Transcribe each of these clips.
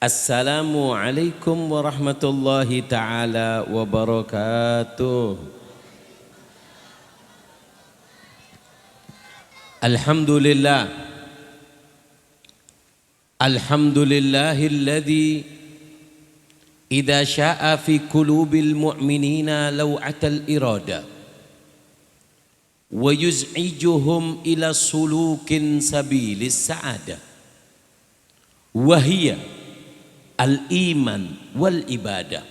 Assalamualaikum warahmatullahi ta'ala wabarakatuh. Alhamdulillah. Alhamdulillahilladzi idza syaa fi qulubil mu'minina law'atal irada wa yuz'ijuhum ila sulukin sabilis sa'adah wa hiya al-iman wal ibadah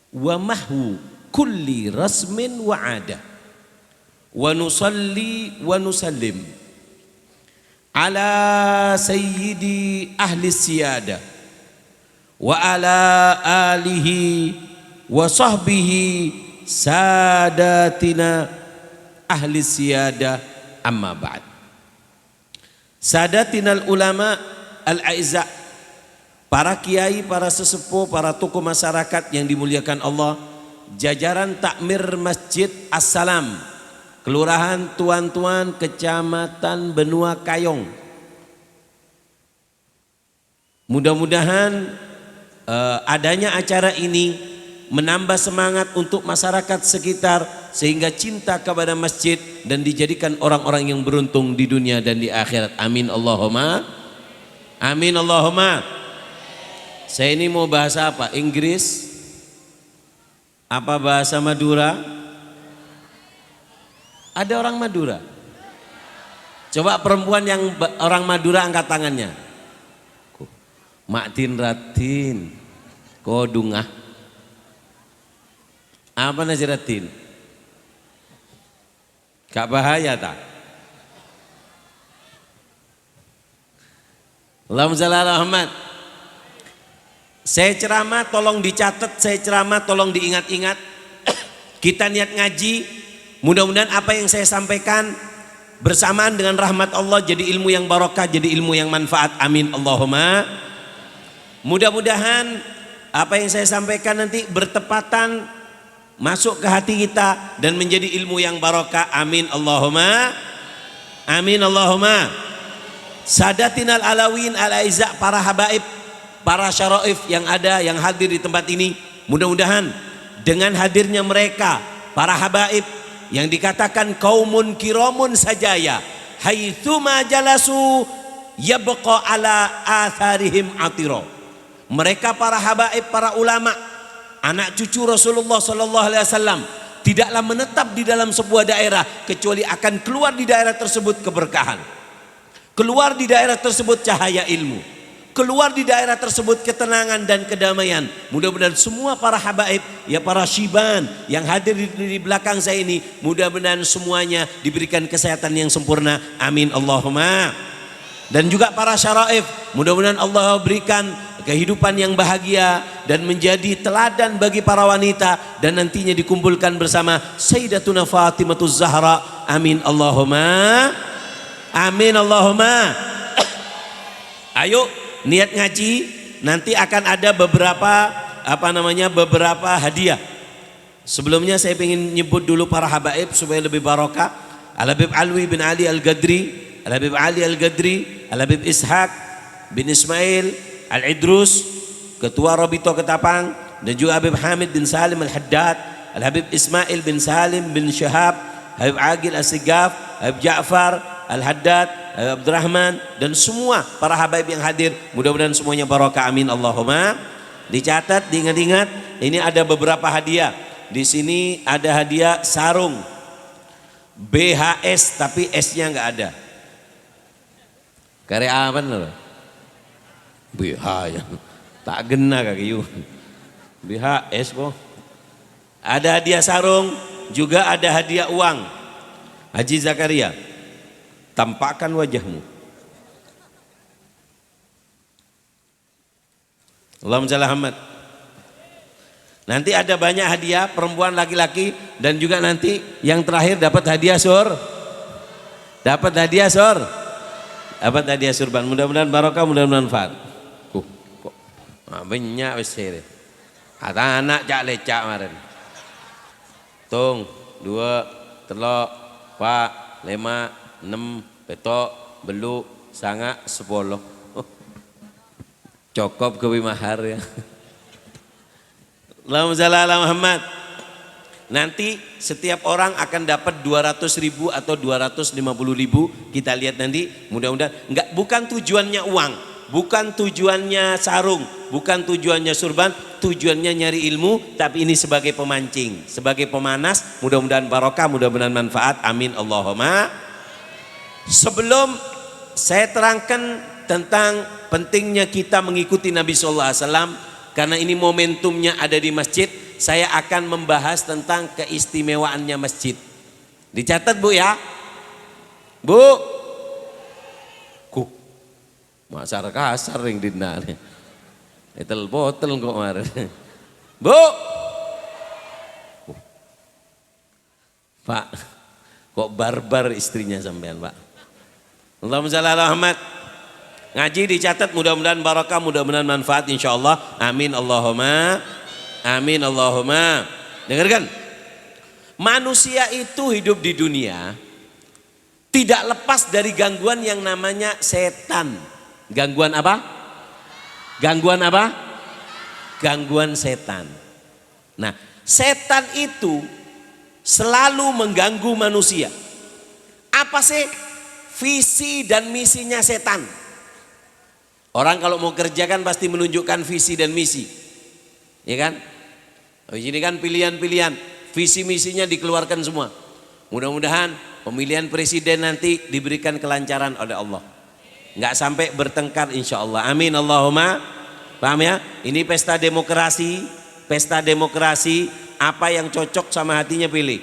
wa mahwu kulli rasmin wa adah wa nusalli wa nusallim ala sayyidi ahli siyadah wa ala alihi wa sahbihi sadatina ahli siyadah amma ba'd. Sadatinal ulama al-a'izza, para kiai, para sesepuh, para tokoh masyarakat yang dimuliakan Allah, jajaran takmir Masjid As-Salam, Kelurahan Tuan-Tuan, Kecamatan Benua Kayong. Mudah-mudahan adanya acara ini menambah semangat untuk masyarakat sekitar sehingga cinta kepada masjid dan dijadikan orang-orang yang beruntung di dunia dan di akhirat. Amin Allahumma. Amin Allahumma. Saya ini mau bahasa apa? Inggris? Apa bahasa Madura? Ada orang Madura? Coba perempuan yang orang Madura angkat tangannya. Maktin ratin kodungah. Apa nasiratin? Gak bahaya tak? Allahumma shalli ala Muhammad. Saya ceramah tolong dicatat, saya ceramah tolong diingat-ingat. Kita niat ngaji, mudah-mudahan apa yang saya sampaikan bersamaan dengan rahmat Allah jadi ilmu yang barokah, jadi ilmu yang manfaat. Amin Allahumma. Mudah-mudahan apa yang saya sampaikan nanti bertepatan masuk ke hati kita dan menjadi ilmu yang barokah. Amin Allahumma. Amin Allahumma. Sadatinal alawin al-aizza, para habaib, para syaraif yang ada, yang hadir di tempat ini, mudah-mudahan dengan hadirnya mereka, para habaib yang dikatakan kaumun kiramun sajaya, haitsuma jalasu yabqa ala atharihim atiro. Mereka para habaib, para ulama, anak cucu Rasulullah sallallahu alaihi wasallam tidaklah menetap di dalam sebuah daerah kecuali akan keluar di daerah tersebut keberkahan. Keluar di daerah tersebut cahaya ilmu. Keluar di daerah tersebut ketenangan dan kedamaian. Mudah-mudahan semua para habaib, ya para syiban yang hadir di belakang saya ini, mudah-mudahan semuanya diberikan kesehatan yang sempurna. Amin Allahumma. Dan juga para syaraif, mudah-mudahan Allah berikan kehidupan yang bahagia dan menjadi teladan bagi para wanita dan nantinya dikumpulkan bersama Sayyidatuna Fatimatuz Zahra. Amin Allahumma. Amin Allahumma. Ayo niat ngaji, nanti akan ada beberapa beberapa hadiah. Sebelumnya saya ingin nyebut dulu para habaib supaya lebih barokah. Al-Habib Alwi bin Ali Al-Gadri, Al-Habib Ali Al-Gadri, Al-Habib Ishaq bin Ismail Al-Idrus, Ketua Rabito Ketapang, dan juga Habib Hamid bin Salim Al-Haddad, Al-Habib Ismail bin Salim bin Syahab, Habib Agil As-Sigaf, Habib Ja'far Al-Haddad, Habib Abdurrahman, dan semua para habaib yang hadir, mudah-mudahan semuanya barokah. Amin Allahumma. Dicatat, diingat-ingat, ini ada beberapa hadiah. Di sini ada hadiah sarung BHS tapi S-nya nggak ada. Karya apa nih? BH ya. Tak gena kaki you. BHS kok. Ada hadiah sarung, juga ada hadiah uang. Haji Zakaria, tampakkan wajahmu. Allahumma shalli ala Muhammad. Nanti ada banyak hadiah, perempuan, laki-laki, dan juga nanti yang terakhir dapat hadiah sur. Dapat hadiah sur. Dapat hadiah surban. Mudah-mudahan barokah, mudah-mudahan manfaat. Kok banyak wis sire. Ada anak cak lecak kemarin. Tung, 2, 3, 4, 5, 6, petok, beluk, sanga, 10. Cokop gawe mahar ya. Allahumma shalli ala Muhammad. Nanti setiap orang akan dapat 200.000 atau 250.000. Kita lihat nanti, mudah-mudahan bukan tujuannya uang, bukan tujuannya sarung, bukan tujuannya surban, tujuannya nyari ilmu, tapi ini sebagai pemancing, sebagai pemanas. Mudah-mudahan barokah, mudah-mudahan manfaat. Amin Allahumma. Sebelum saya terangkan tentang pentingnya kita mengikuti Nabi sallallahu alaihi wasallam, karena ini momentumnya ada di masjid, saya akan membahas tentang keistimewaannya masjid. Dicatat Bu ya. Bu. Ku. Masar kasar yang dina. Etel botol kok kemarin. Bu. Pak. Kok barbar istrinya sampean, Pak. Allahumma shalli ala Muhammad. Ngaji dicatat, mudah-mudahan barakah, mudah-mudahan manfaat insyaallah. Amin Allahumma. Amin Allahumma. Dengarkan. Manusia itu hidup di dunia tidak lepas dari gangguan yang namanya setan. Gangguan apa? Gangguan apa? Gangguan setan. Nah, setan itu selalu mengganggu manusia. Apa sih visi dan misinya setan? Orang kalau mau kerja kan pasti menunjukkan visi dan misi, ya kan? Ini kan pilihan-pilihan, visi misinya dikeluarkan semua. Mudah-mudahan pemilihan presiden nanti diberikan kelancaran oleh Allah, nggak sampai bertengkar insya Allah. Amin Allahumma. Paham ya? Ini pesta demokrasi, pesta demokrasi. Apa yang cocok sama hatinya pilih.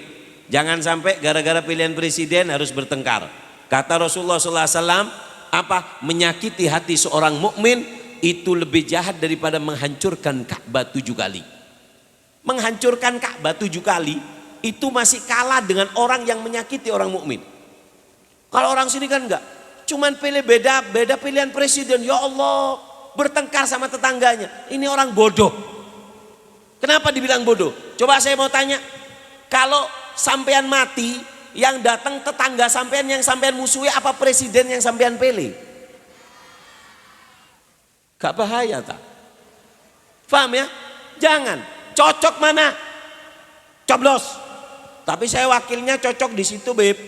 Jangan sampai gara-gara pilihan presiden harus bertengkar. Kata Rasulullah SAW, apa? Menyakiti hati seorang mukmin itu lebih jahat daripada menghancurkan Ka'bah 7 kali. Menghancurkan Ka'bah 7 kali itu masih kalah dengan orang yang menyakiti orang mukmin. Kalau orang sini kan enggak, cuman pilih beda pilihan presiden, ya Allah, bertengkar sama tetangganya. Ini orang bodoh. Kenapa dibilang bodoh? Coba saya mau tanya, kalau sampean mati, yang datang tetangga sampean yang sampean musuhi apa presiden yang sampean pilih? Gak bahaya tak? Paham ya? Jangan. Cocok mana? Coblos. Tapi saya wakilnya cocok di situ, Beb.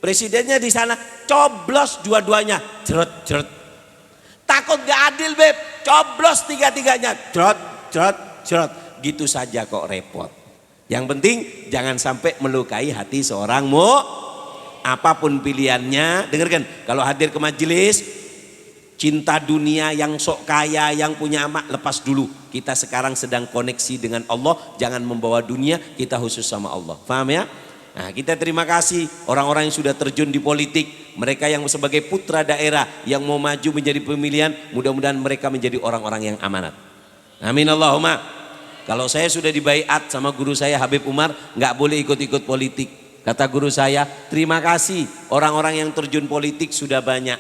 Presidennya di sana, coblos dua-duanya. Jrot jrot. Takut gak adil, Beb. Coblos tiga-tiganya. Jrot jrot jrot. Gitu saja kok repot. Yang penting jangan sampai melukai hati seorang apapun pilihannya. Dengarkan, kalau hadir ke majelis, cinta dunia, yang sok kaya, yang punya amak, lepas dulu. Kita sekarang sedang koneksi dengan Allah, jangan membawa dunia, kita khusus sama Allah. Paham ya? Nah, kita terima kasih orang-orang yang sudah terjun di politik, mereka yang sebagai putra daerah yang mau maju menjadi pemilihan, mudah-mudahan mereka menjadi orang-orang yang amanat. Amin Allahumma. Kalau saya sudah dibaiat sama guru saya Habib Umar, nggak boleh ikut-ikut politik. Kata guru saya, terima kasih orang-orang yang terjun politik sudah banyak.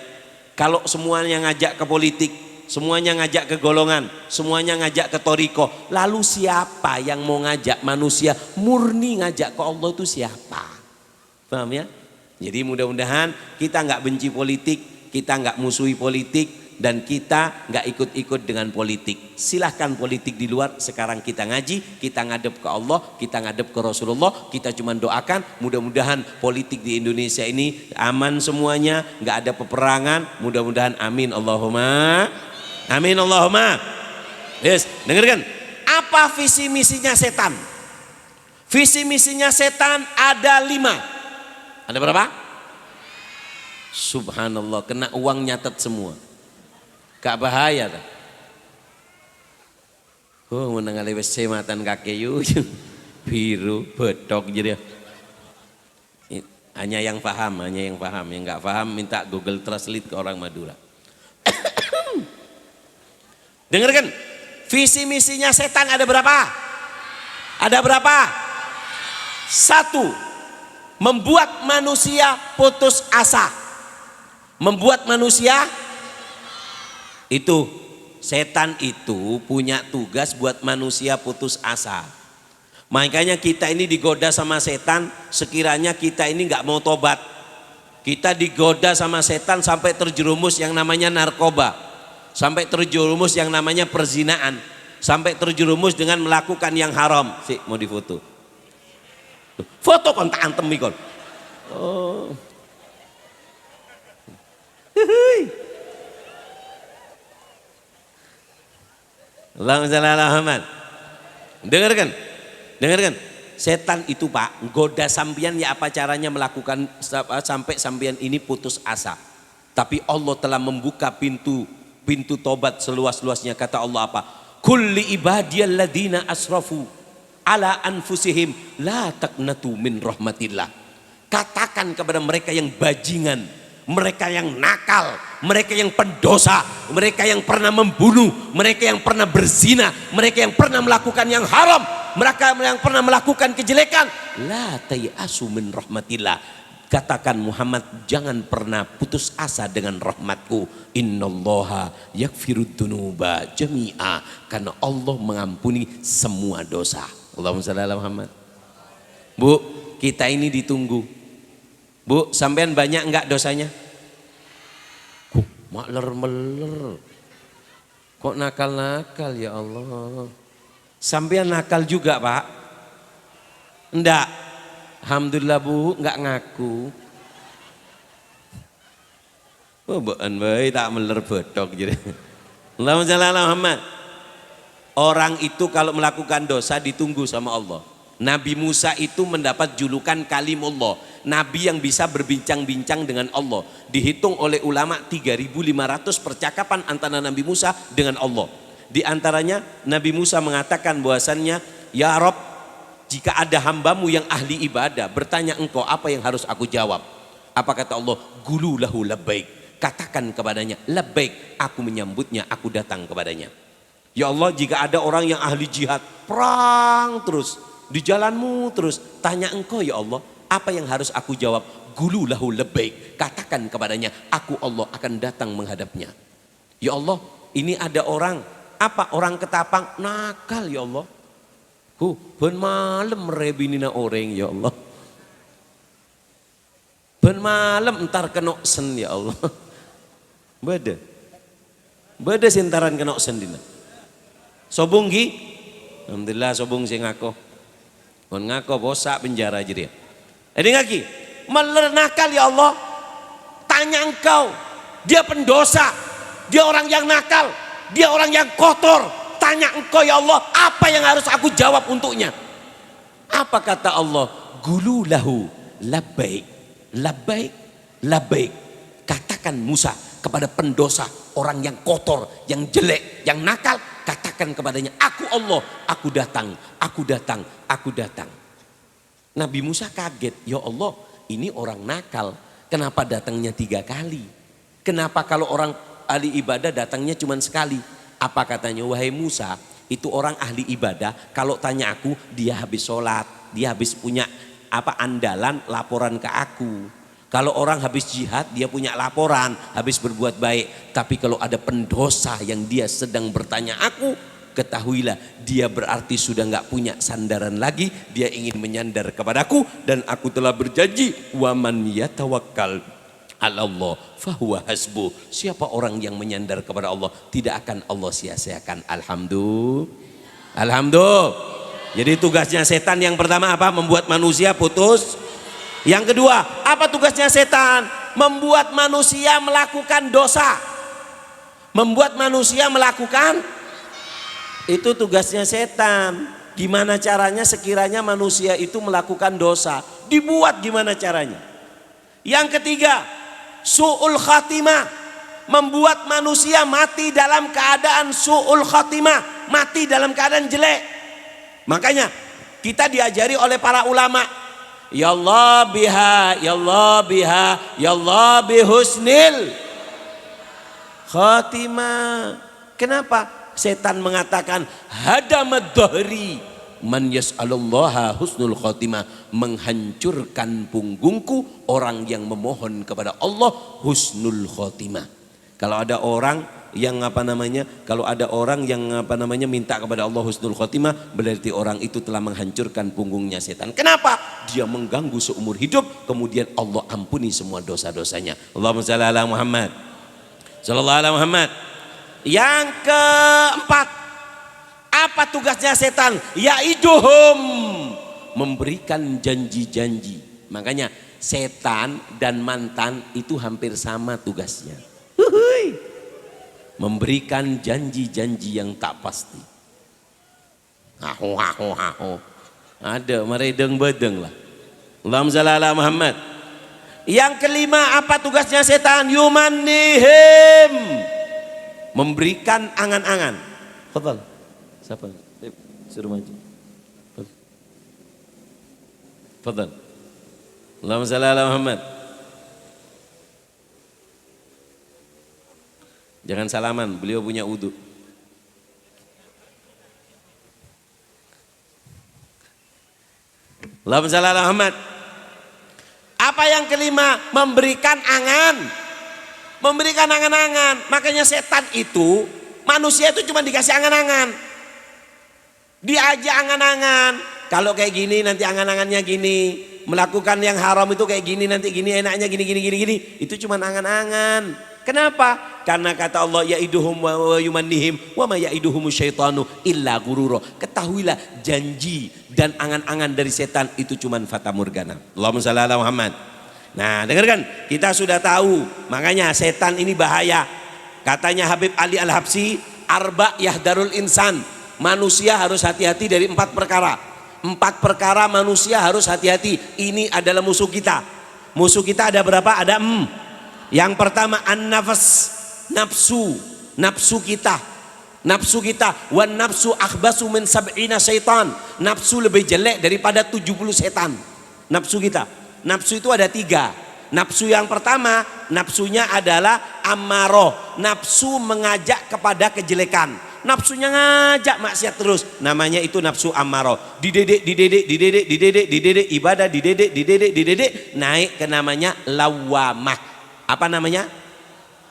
Kalau semuanya ngajak ke politik, semuanya ngajak ke golongan, semuanya ngajak ke toriko, lalu siapa yang mau ngajak manusia murni ngajak ke Allah itu siapa? Paham ya? Jadi mudah-mudahan kita nggak benci politik, kita nggak musuhi politik, dan kita nggak ikut-ikut dengan politik. Silahkan politik di luar, sekarang kita ngaji, kita ngadep ke Allah, kita ngadep ke Rasulullah, kita cuma doakan mudah-mudahan politik di Indonesia ini aman semuanya, nggak ada peperangan, mudah-mudahan. Amin Allahumma. Amin Allahumma. Yes, dengarkan. Apa visi misinya setan? Visi misinya setan ada 5. Ada berapa? Subhanallah, kena uang nyatet semua. Gak bahaya tak? Oh, menangali WC matan kakek biru bedok jadi. Hanya yang paham, yang nggak paham minta Google Translate ke orang Madura. Dengarkan, visi misinya setan ada berapa? Ada berapa? 1, membuat manusia putus asa. Membuat manusia itu, setan itu punya tugas buat manusia putus asa. Makanya kita ini digoda sama setan, sekiranya kita ini nggak mau tobat. Kita digoda sama setan sampai terjerumus yang namanya narkoba. sampai terjerumus yang namanya perzinaan, sampai terjerumus dengan melakukan yang haram. Si mau difoto, foto kon tak antem kon. Oh, Allahumma shalli ala Muhammad. Dengarkan, dengarkan. Setan itu Pak, goda sampean ya apa caranya melakukan sampai sampean ini putus asa. Tapi Allah telah membuka pintu tobat seluas-luasnya. Kata Allah apa? Kulli ibadiyalladzina asrafu ala anfusihim la taqnatu min rahmatillah. Katakan kepada mereka yang bajingan, mereka yang nakal, mereka yang pendosa, mereka yang pernah membunuh, mereka yang pernah berzina, mereka yang pernah melakukan yang haram, mereka yang pernah melakukan kejelekan, la tayasu min rahmatillah. Katakan Muhammad, jangan pernah putus asa dengan rahmatku. Innallaha yaghfirud dzunuba jami'a, karena Allah mengampuni semua dosa. Allahumma shalli ala Muhammad. Bu, kita ini ditunggu. Bu, sampean banyak enggak dosanya? Makler-meler. Kok nakal-nakal ya Allah. Sampean nakal juga Pak? Enggak. Alhamdulillah Bu, enggak ngaku. Oh, bukan baik tak meler bodok jadi. Allahumma shalli ala Muhammad. Orang itu kalau melakukan dosa ditunggu sama Allah. Nabi Musa itu mendapat julukan Kalimullah, nabi yang bisa berbincang-bincang dengan Allah. Dihitung oleh ulama 3.500 percakapan antara Nabi Musa dengan Allah. Di antaranya Nabi Musa mengatakan bahwasannya, ya Rob, jika ada hambamu yang ahli ibadah bertanya engkau apa yang harus aku jawab? Apa kata Allah? Gulu lahu labbaik. Katakan kepadanya, labbaik, aku menyambutnya, aku datang kepadanya. Ya Allah, jika ada orang yang ahli jihad, perang terus di jalanmu terus, tanya engkau ya Allah, apa yang harus aku jawab? Gulu lahu labbaik. Katakan kepadanya, aku Allah akan datang menghadapnya. Ya Allah, ini ada orang, apa orang ketapang nakal ya Allah. Ben malam rebinina orang ya Allah. Ben malam entar kena sen ya Allah. Beda sintaran kena sen dina. Sobung gi, alhamdulillah sobung sing ngaco. Kon ngaco bosak penjara jadi. Jadi ngaki, meler nakal ya Allah. Tanya engkau, dia pendosa, dia orang yang nakal, dia orang yang kotor. Tanya engkau ya Allah, apa yang harus aku jawab untuknya? Apa kata Allah? Gulu lahu labbaik, labbaik, labbaik. Katakan Musa kepada pendosa, orang yang kotor, yang jelek, yang nakal, katakan kepadanya, aku Allah, aku datang, aku datang, aku datang. Nabi Musa kaget, ya Allah, ini orang nakal, kenapa datangnya 3 kali? Kenapa kalau orang ahli ibadah datangnya cuma sekali? Apa katanya? Wahai Musa, itu orang ahli ibadah, kalau tanya aku, dia habis sholat, dia habis punya apa andalan, laporan ke aku. Kalau orang habis jihad, dia punya laporan, habis berbuat baik. Tapi kalau ada pendosa yang dia sedang bertanya aku, ketahuilah dia berarti sudah nggak punya sandaran lagi, dia ingin menyandar kepadaku, dan aku telah berjanji, waman yatawakkal 'alallah fahuwa hasbuh. Siapa orang yang menyandar kepada Allah, tidak akan Allah sia-siakan. Alhamdulillah. Alhamdulillah. Jadi tugasnya setan yang pertama apa? Membuat manusia putus. Yang kedua, apa tugasnya setan? Membuat manusia melakukan dosa. Membuat manusia melakukan, itu tugasnya setan. Gimana caranya sekiranya manusia itu melakukan dosa? Dibuat gimana caranya? Yang ketiga, su'ul khatimah. Membuat manusia mati dalam keadaan su'ul khatimah, mati dalam keadaan jelek. Makanya kita diajari oleh para ulama, ya Allah biha, ya Allah biha, ya Allah bihusnil khatimah. Kenapa? Setan mengatakan hadamad dhahri man yas'alullaha husnul khatimah, menghancurkan punggungku orang yang memohon kepada Allah husnul khatimah. Kalau ada orang yang kalau ada orang yang minta kepada Allah husnul khotimah, berarti orang itu telah menghancurkan punggungnya setan. Kenapa? Dia mengganggu seumur hidup, kemudian Allah ampuni semua dosa-dosanya. Allahumma shalli ala Muhammad. Sallallahu alaihi Muhammad. Yang keempat, apa tugasnya setan? Yaiduhum, memberikan janji-janji. Makanya setan dan mantan itu hampir sama tugasnya. Memberikan janji-janji yang tak pasti. Ada meredeng bedeng lah. Allahumma shalli ala Muhammad. Yang kelima, apa tugasnya setan? Yumannihim, memberikan angan-angan. Fadhal. Siapa? Suruh maju. Fadhal. Allahumma shalli ala Muhammad. Jangan salaman, beliau punya wudu. Allahumma shalli ala Muhammad. Apa yang kelima? Memberikan angan. Memberikan angan-angan. Makanya setan itu, manusia itu cuma dikasih angan-angan. Diajak angan-angan. Kalau kayak gini nanti angan-angannya gini. Melakukan yang haram itu kayak gini, nanti gini enaknya gini. Itu cuma angan-angan. Kenapa? Karena kata Allah, yaiduhum wa yumannihim wa ma yaiduhumu syaitanu illa gururo. Ketahuilah, janji dan angan-angan dari setan itu cuma fata morgana. Allahumma shalli ala Muhammad. Nah, dengarkan, kita sudah tahu, makanya setan ini bahaya. Katanya Habib Ali Al-Habsyi, arba yahdarul insan. Manusia harus hati-hati dari 4 perkara. 4 perkara manusia harus hati-hati. Ini adalah musuh kita. Musuh kita ada berapa? Ada Yang pertama an-nafas, nafsu kita. Wan nafsu akhbasu min sab'ina syaitan. Nafsu lebih jelek daripada 70 setan. Nafsu kita. Nafsu itu ada 3. Nafsu yang pertama, nafsunya adalah ammaroh. Nafsu mengajak kepada kejelekan. Nafsunya ngajak maksiat terus. Namanya itu nafsu ammaroh. Dididik, ibadah dididik, naik ke namanya lawamah. Apa namanya?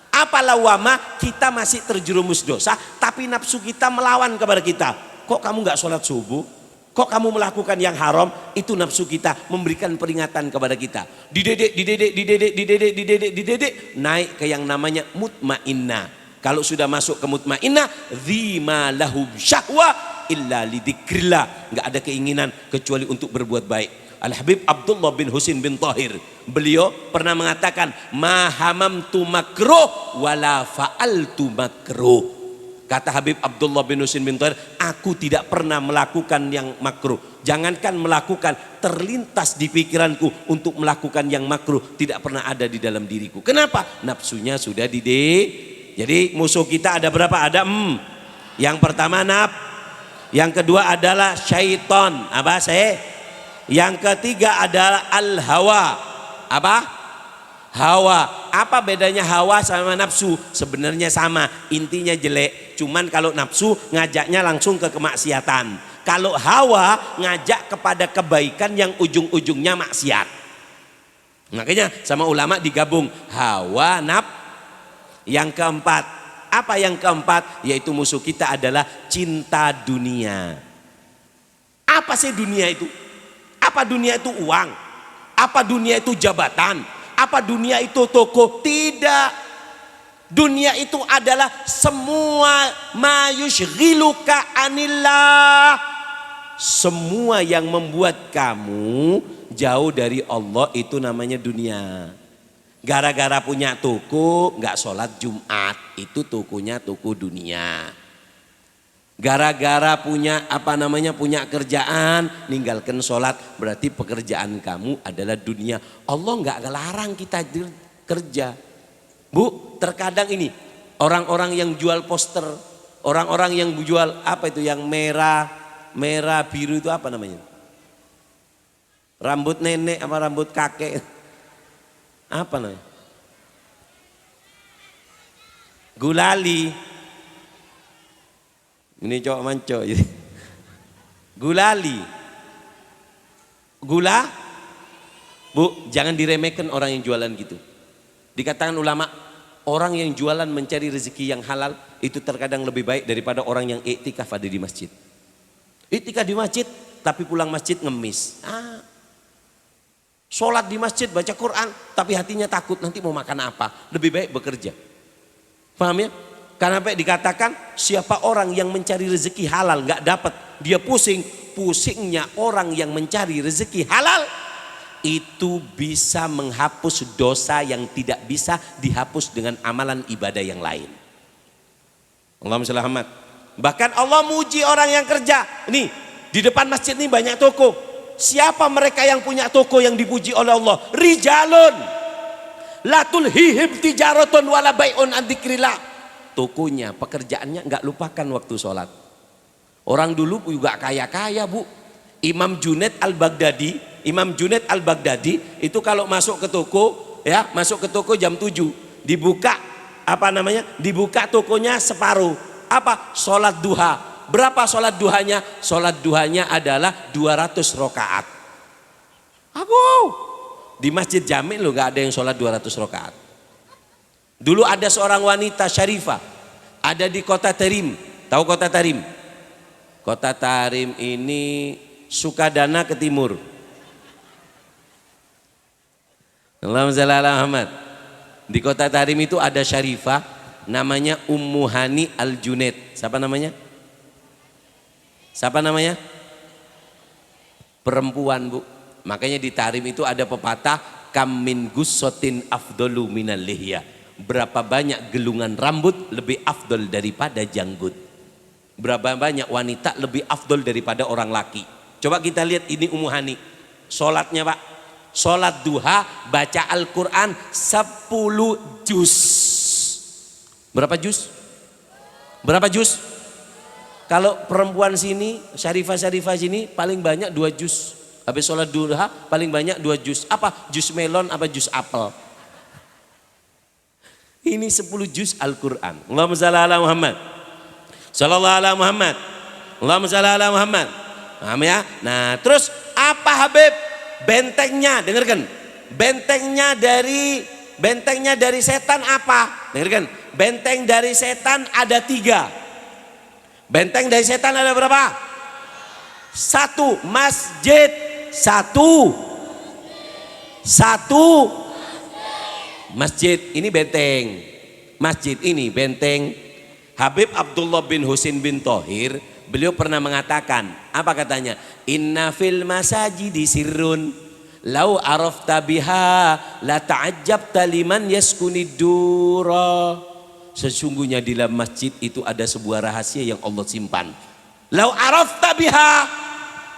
Apa lawamah? Kita masih terjerumus dosa, tapi nafsu kita melawan kepada kita. Kok kamu nggak sholat subuh? Kok kamu melakukan yang haram? Itu nafsu kita memberikan peringatan kepada kita. Dididik, naik ke yang namanya mutmainnah. Kalau sudah masuk ke mutmainnah, dzima lahum syahwa illa lidzikrillah. Nggak ada keinginan kecuali untuk berbuat baik. Al-Habib Abdullah bin Husin bin Tahir, beliau pernah mengatakan, ma hamamtu makruh wala fa'altu makruh. Kata Habib Abdullah bin Husin bin Tahir, aku tidak pernah melakukan yang makruh. Jangankan melakukan, terlintas di pikiranku untuk melakukan yang makruh tidak pernah ada di dalam diriku. Kenapa? Nafsunya sudah Jadi musuh kita ada berapa? Ada Yang pertama yang kedua adalah syaitan. Apa saya? Yang ketiga adalah al-hawa. Apa? Hawa. Apa bedanya hawa sama nafsu? Sebenarnya sama, intinya jelek. Cuman kalau nafsu ngajaknya langsung ke kemaksiatan. Kalau hawa ngajak kepada kebaikan yang ujung-ujungnya maksiat. Makanya sama ulama digabung hawa Yang keempat, apa yang keempat? Yaitu musuh kita adalah cinta dunia. Apa sih dunia itu? Apa dunia itu uang? Apa dunia itu jabatan? Apa dunia itu toko? Tidak. Dunia itu adalah semua mayushghiluka anillah. Semua yang membuat kamu jauh dari Allah itu namanya dunia. Gara-gara punya toko nggak sholat Jumat, itu tokonya toko dunia. Gara-gara punya punya kerjaan, ninggalkan sholat, berarti pekerjaan kamu adalah dunia. Allah nggak larang kita kerja. Bu, terkadang ini orang-orang yang jual poster, orang-orang yang jual apa itu yang merah biru itu apa namanya? Rambut nenek apa rambut kakek? Apa namanya? Gulali. Ini cowok manco. Gulali. Gula. Bu, jangan diremehkan orang yang jualan gitu. Dikatakan ulama, orang yang jualan mencari rezeki yang halal itu terkadang lebih baik daripada orang yang iktikaf ada di masjid. Iktikaf di masjid tapi pulang masjid ngemis. Sholat di masjid baca Quran tapi hatinya takut nanti mau makan apa. Lebih baik bekerja. Paham ya? Karena apa dikatakan siapa orang yang mencari rezeki halal nggak dapat, dia pusing. Pusingnya orang yang mencari rezeki halal itu bisa menghapus dosa yang tidak bisa dihapus dengan amalan ibadah yang lain. Allahumma shalli ala Muhammad. Bahkan Allah muji orang yang kerja. Nih di depan masjid ini banyak toko. Siapa mereka yang punya toko yang dipuji oleh Allah? Rijalun la tulhihim tijaratun wala bai'un an dzikrillah. Tokonya, pekerjaannya nggak lupakan waktu sholat. Orang dulu juga kaya-kaya bu. Imam Junaid Al-Baghdadi itu kalau masuk ke toko, ya masuk ke toko jam 7, dibuka dibuka tokonya separuh. Apa? Sholat duha. Berapa sholat duhanya? Sholat duhanya adalah 200 rakaat. Abu, di Masjid Jami loh nggak ada yang sholat 200 rakaat. Dulu ada seorang wanita syarifah, ada di kota Tarim. Tahu kota Tarim? Kota Tarim ini Sukadana ke timur. Allahumma shalli ala Muhammad. Di kota Tarim itu ada syarifah, namanya Ummu Hani Al-Junaid. Siapa namanya? Siapa namanya? Perempuan bu. Makanya di Tarim itu ada pepatah kam min gussotin afdalu minal lihya. Berapa banyak gelungan rambut lebih afdol daripada janggut. Berapa banyak wanita lebih afdol daripada orang laki. Coba kita lihat ini Ummu Hani. Sholatnya pak, sholat duha baca Al-Quran 10 juz. Berapa juz? Berapa juz? Kalau perempuan sini, syarifah sini paling banyak 2 juz. Habis sholat duha paling banyak 2 juz. Apa? Juz melon apa juz apel? Ini 10 juz Al-Quran. Allahumma shalli ala Muhammad. Sallallahu ala Muhammad. Allahumma shalli ala Muhammad. Paham ya? Nah terus apa Habib? Bentengnya, dengarkan. Bentengnya dari setan apa? Dengarkan. Benteng dari setan ada 3. Benteng dari setan ada berapa? 1. Masjid. 1. Masjid ini benteng. Masjid ini benteng. Habib Abdullah bin Husin bin Thohir, beliau pernah mengatakan, apa katanya? Inna fil masajidi sirrun lau arafta biha la ta'ajjabta liman yaskunid dura. Sesungguhnya di dalam masjid itu ada sebuah rahasia yang Allah simpan. Lau arafta biha,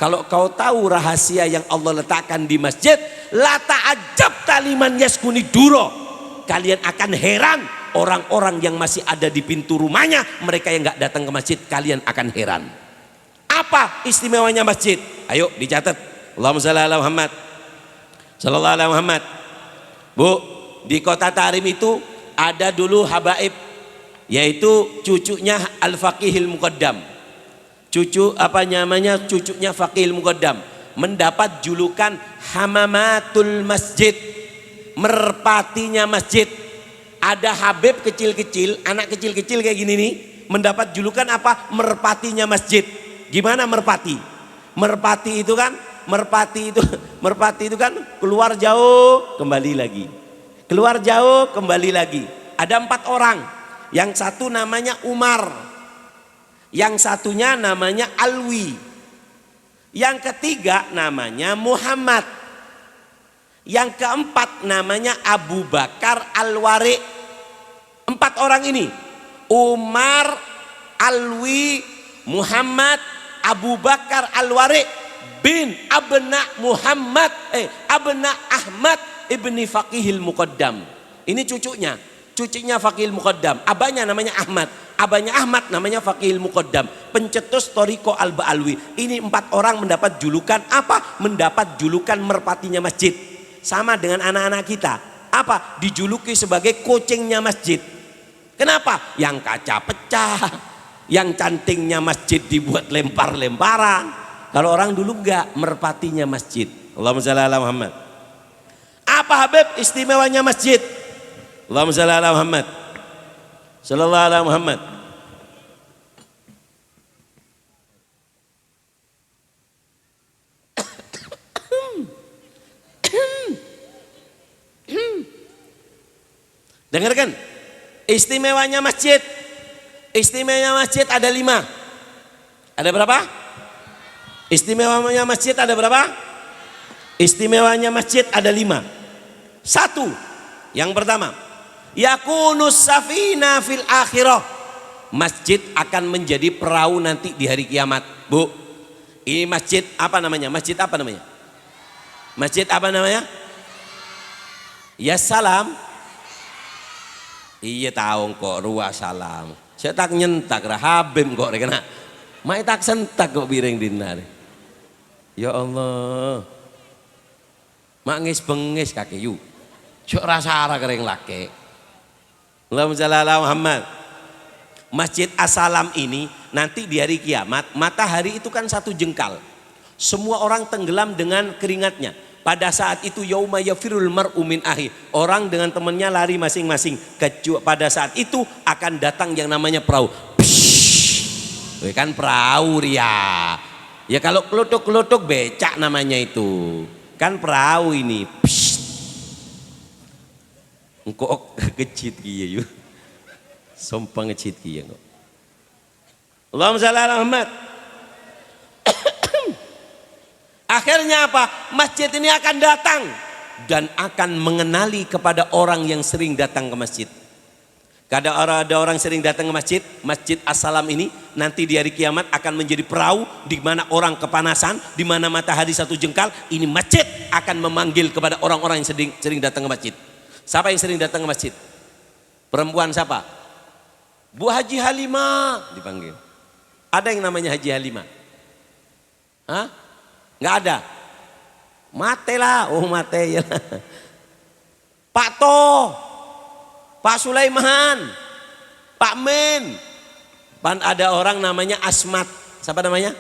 kalau kau tahu rahasia yang Allah letakkan di masjid, la ta'ajjabta liman yaskunid dura. Kalian akan heran orang-orang yang masih ada di pintu rumahnya, mereka yang nggak datang ke masjid, kalian akan heran. Apa istimewanya masjid? Ayo dicatat. Allahumma shalli ala Muhammad. Sallallahu alaihi Muhammad. Bu, di kota Tarim itu ada dulu habaib, yaitu cucunya Al-Faqihil Muqaddam. Cucunya Faqihil Muqaddam mendapat julukan Hamamatul Masjid, merpatinya masjid. Ada Habib kecil-kecil, anak kecil-kecil kayak gini nih, mendapat julukan apa? Merpatinya masjid. Gimana merpati? Merpati itu kan keluar jauh kembali lagi. Keluar jauh kembali lagi. Ada 4 orang. Yang satu namanya Umar. Yang satunya namanya Alwi. Yang ketiga namanya Muhammad. Yang keempat namanya Abu Bakar Al-Wari. 4 orang ini, Umar, Alwi, Muhammad, Abu Bakar Al-Wari bin Abna Ahmad ibni Faqihil Muqaddam. Ini cucunya Faqihil Muqaddam. Abahnya namanya Ahmad, abahnya Ahmad namanya Faqihil Muqaddam, pencetus Thariqah Al-Ba'alwi. Ini 4 orang mendapat julukan apa? Mendapat julukan merpatinya masjid. Sama dengan anak-anak kita, apa? Dijuluki sebagai kucingnya masjid. Kenapa? Yang kaca pecah, yang cantingnya masjid dibuat lempar-lemparan. Kalau orang dulu enggak, merpatinya masjid. Allahumma shalli ala Muhammad. Apa Habib istimewanya masjid? Allahumma shalli ala Muhammad. Sallallahu ala Muhammad. Dengarkan, istimewanya masjid. istimewanya masjid ada 5. Ada berapa? Istimewanya masjid ada berapa? Istimewanya masjid ada 5. 1, yang pertama, yakunus safina fil akhirah. Masjid akan menjadi perahu nanti di hari kiamat. Bu, ini masjid apa namanya? Masjid apa namanya? Masjid apa namanya? Ya salam. Iya tahu kok ruah salam. Saya tak nyentak rahabim kok kena. Mai tak sentak kok biring dinar. Ya Allah. Mak ngis bengis kaki yu. Cuk rasa arah kering laki. Allahumma shalli ala Muhammad. Masjid As-Salam ini nanti di hari kiamat, matahari itu kan 1 jengkal. Semua orang tenggelam dengan keringatnya. Pada saat itu yauma yafirul mar'u min ahi. Orang dengan temannya lari masing-masing. Pada saat itu akan datang yang namanya perahu. Psh, kan perahu ria. Ya kalau kelutuk-kelutuk becak namanya itu. Kan perahu ini. Engkau kecit kieu yuk. Sompang ngecit kieu kok. Allahumma shalli ala Muhammad. Akhirnya apa? Masjid ini akan datang dan akan mengenali kepada orang yang sering datang ke masjid. Ada orang sering datang ke masjid, Masjid As-Salam ini nanti di hari kiamat akan menjadi perahu di mana orang kepanasan, di mana matahari 1 jengkal. Ini masjid akan memanggil kepada orang-orang yang sering datang ke masjid. Siapa yang sering datang ke masjid? Perempuan siapa? Bu Haji Halimah dipanggil. Ada yang namanya Haji Halimah? Hah? Nggak ada? Mate lah, oh mate ya. Pak Toh, Pak Sulaiman, Pak Men. Pan ada orang namanya Asmat. Siapa namanya?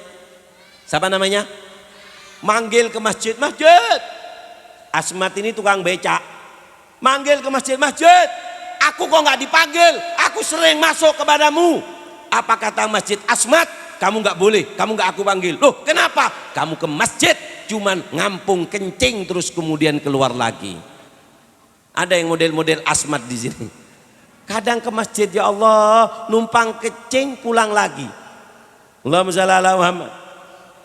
Siapa namanya? Manggil ke masjid, masjid. Asmat ini tukang becak. Manggil ke masjid, masjid. Aku kok nggak dipanggil? Aku sering masuk kepadamu. Apa kata masjid? Asmat, kamu nggak boleh, kamu nggak aku panggil. Loh, kenapa? Kamu ke masjid cuman ngampung kencing terus kemudian keluar lagi. Ada yang model-model Asmat di sini. Kadang ke masjid ya Allah, numpang kencing pulang lagi. Allahumma shalli ala Muhammad.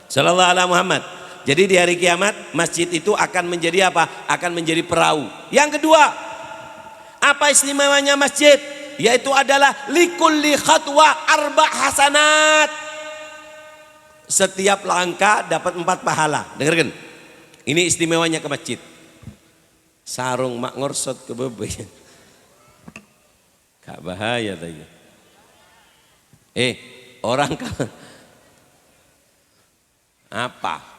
Sallallahu ala Muhammad. Jadi di hari kiamat masjid itu akan menjadi apa? Akan menjadi perahu. Yang kedua, apa istimewanya masjid? Yaitu adalah likulli khatwa arba hasanat. Setiap langkah dapat 4 pahala. Dengarkan. Ini istimewanya ke masjid. Sarung mak ngorsot ke bebe. Gak bahaya tadi. Orang apa?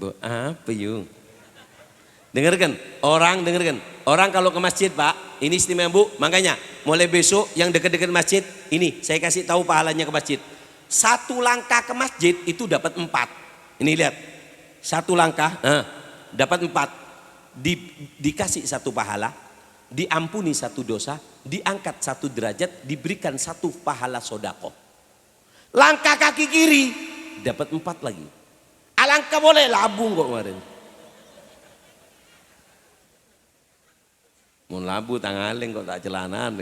Bu, apa yuk? Dengarkan, orang kalau ke masjid Pak, ini istimewa Bu, makanya mulai besok yang dekat-dekat masjid, ini saya kasih tahu pahalanya ke masjid. 1 langkah ke masjid itu dapat 4. Ini lihat, 1 langkah dapat 4. Dikasih 1 pahala, diampuni 1 dosa, diangkat 1 derajat, diberikan 1 pahala sodako. Langkah kaki kiri dapat 4 lagi. Alangkah boleh labung kok kemarin. Mau labu tangaling kok tak celanan.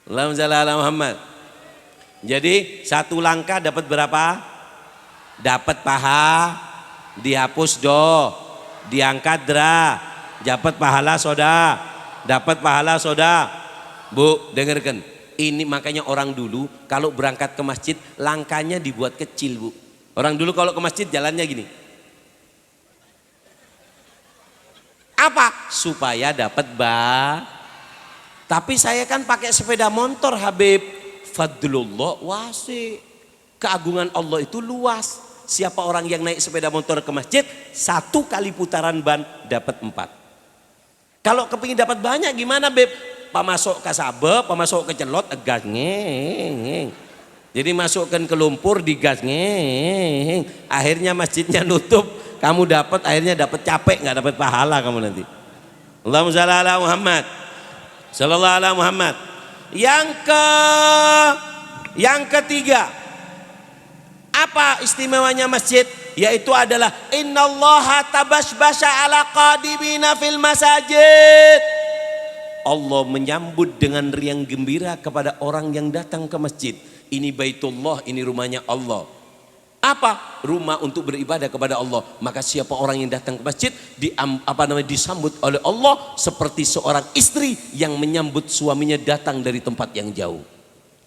Allahumma shalli ala Muhammad. Jadi 1 langkah dapat berapa? Dapat paha, dihapus do, diangkat dra, dapat pahala soda, dapat pahala soda. Bu, dengarkan. Ini makanya orang dulu kalau berangkat ke masjid langkahnya dibuat kecil Bu. Orang dulu kalau ke masjid jalannya gini. Apa? Supaya dapat Tapi saya kan pakai sepeda motor Habib. Fadlullah wasi. Keagungan Allah itu luas. Siapa orang yang naik sepeda motor ke masjid, 1 kali putaran ban dapat 4. Kalau kepingin dapat banyak gimana Beb? Pamasok ke sabe, pamasok ke celot, gas ngeng. Jadi masukkan ke lumpur digas ngeng. Akhirnya masjidnya nutup. Kamu dapat akhirnya dapat capek nggak dapat pahala kamu nanti. Allahumma shalli ala Muhammad. Sallallahu ala Muhammad. Yang ketiga, apa istimewanya masjid? yaitu adalah innallaha tabasbasha ala qadimina fil masajid. Allah menyambut dengan riang gembira kepada orang yang datang ke masjid. Ini Baitullah, ini rumahnya Allah. Apa? Rumah untuk beribadah kepada Allah. Maka siapa orang yang datang ke masjid disambut oleh Allah seperti seorang istri yang menyambut suaminya datang dari tempat yang jauh.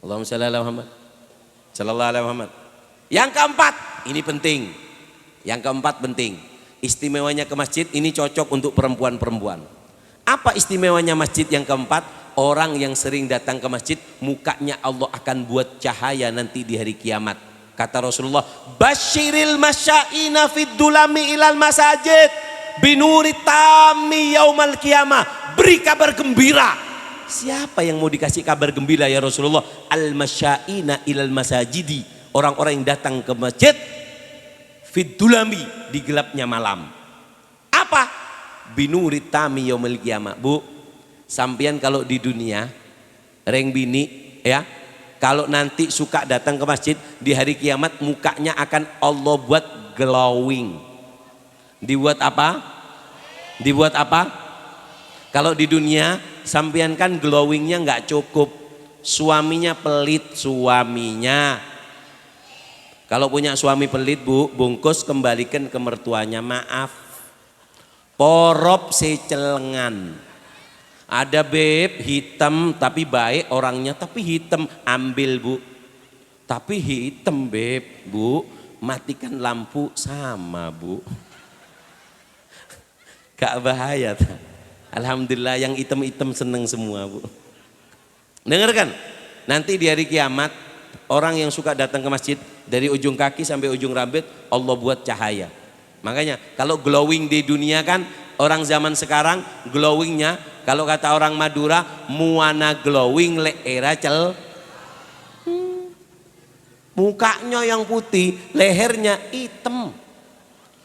Allahumma shalli ala Muhammad. Sallallahu alaihi Muhammad. Yang keempat, ini penting. Yang keempat penting. Istimewanya ke masjid ini cocok untuk perempuan-perempuan. Apa istimewanya masjid yang keempat? Orang yang sering datang ke masjid, mukanya Allah akan buat cahaya nanti di hari kiamat. Kata Rasulullah, basyiril masyaina fid dulami ilal masajid binuri tami yaumal qiyamah. Beri kabar gembira. Siapa yang mau dikasih kabar gembira ya Rasulullah? Al masyaina ilal masajidi. Orang-orang yang datang ke masjid fid dulami, di gelapnya malam. Apa? Binuri tami yaumil qiyamah. Bu, sampean kalau di dunia reng bini ya, kalau nanti suka datang ke masjid di hari kiamat, mukanya akan Allah buat glowing. Dibuat apa? Dibuat apa? Kalau di dunia sampean kan glowingnya nggak cukup, suaminya pelit suaminya. Kalau punya suami pelit bu, bungkus kembalikan ke mertuanya, maaf. Porop secelengan. Ada beb hitam tapi baik orangnya, tapi hitam, ambil bu. Tapi hitam beb bu, matikan lampu sama bu. Gak bahaya. Alhamdulillah yang hitam-hitam seneng semua bu. Dengarkan, nanti di hari kiamat orang yang suka datang ke masjid dari ujung kaki sampai ujung rambut Allah buat cahaya. Makanya kalau glowing di dunia kan orang zaman sekarang glowingnya, kalau kata orang Madura, muana glowing le era cel. Mukanya yang putih, lehernya hitam.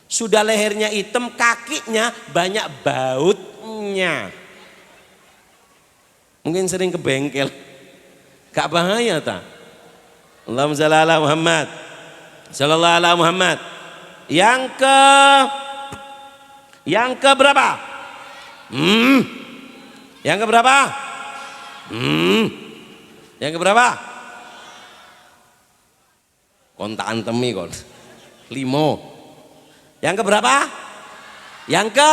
Sudah lehernya hitam, kakinya banyak bautnya. Mungkin sering ke bengkel. Gak bahaya tak? Allahumma shalli ala Muhammad. Sallallahu ala Muhammad. Yang ke berapa? Yang ke berapa? Yang ke berapa? Kontaan temi kon. 5. Yang ke berapa? Yang ke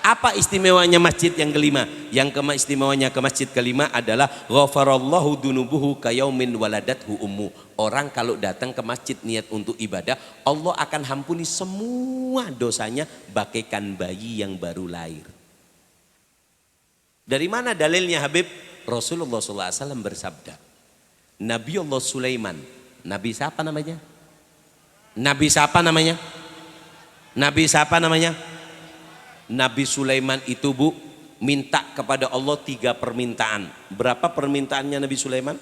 apa istimewanya masjid yang kelima? Yang istimewanya ke masjid kelima adalah ghafarallahu dunubuhu kayaumin waladathu ummu. Orang kalau datang ke masjid niat untuk ibadah, Allah akan ampuni semua dosanya bagaikan bayi yang baru lahir. Dari mana dalilnya Habib? Rasulullah SAW bersabda, Nabi Allah Sulaiman, Nabi siapa namanya? Nabi siapa namanya? Nabi siapa namanya? Nabi Sulaiman itu bu, minta kepada Allah 3 permintaan. Berapa permintaannya Nabi Sulaiman?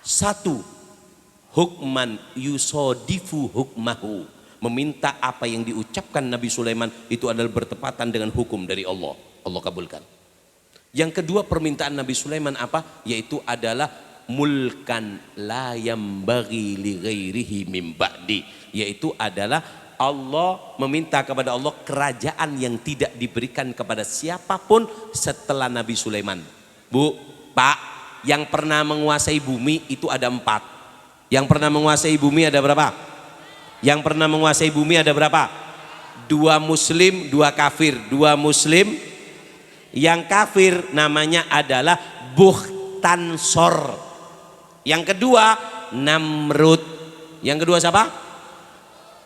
1, hukman yusodifu hukmahu. Meminta apa yang diucapkan Nabi Sulaiman itu adalah bertepatan dengan hukum dari Allah. Allah kabulkan. Yang kedua permintaan Nabi Sulaiman apa? Yaitu adalah mulkan la yambaghi li ghairihi mim ba'di. Yaitu adalah Allah meminta kepada Allah kerajaan yang tidak diberikan kepada siapapun setelah Nabi Sulaiman. Bu, Pak, yang pernah menguasai bumi itu ada 4. Yang pernah menguasai bumi ada berapa? Yang pernah menguasai bumi ada berapa? 2 muslim, 2 kafir. 2 muslim, yang kafir namanya adalah Bukhtansor. Yang kedua Namrud. Yang kedua siapa?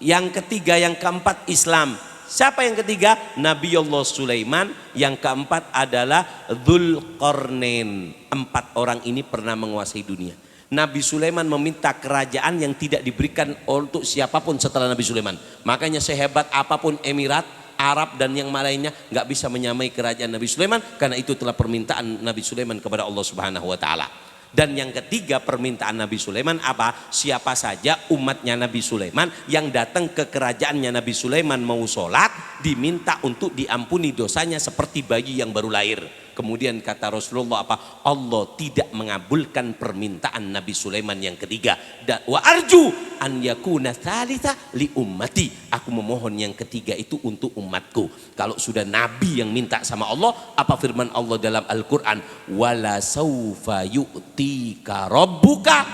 Yang ketiga, yang keempat Islam. Siapa yang ketiga? Nabi Allah Sulaiman. Yang keempat adalah Dzulqarnain. 4 orang ini pernah menguasai dunia. Nabi Sulaiman meminta kerajaan yang tidak diberikan untuk siapapun setelah Nabi Sulaiman. Makanya sehebat apapun Emirat Arab dan yang lainnya nggak bisa menyamai kerajaan Nabi Sulaiman, karena itu telah permintaan Nabi Sulaiman kepada Allah Subhanahu wa taala. Dan yang ketiga permintaan Nabi Sulaiman apa? Siapa saja umatnya Nabi Sulaiman yang datang ke kerajaannya Nabi Sulaiman mau sholat, diminta untuk diampuni dosanya seperti bayi yang baru lahir. Kemudian kata Rasulullah apa? Allah tidak mengabulkan permintaan Nabi Sulaiman yang ketiga. Wa arju an yakuna tsalitsa li ummati. Aku memohon yang ketiga itu untuk umatku. Kalau sudah Nabi yang minta sama Allah, apa firman Allah dalam Al-Quran? Wala saufa yu'tika rabbuka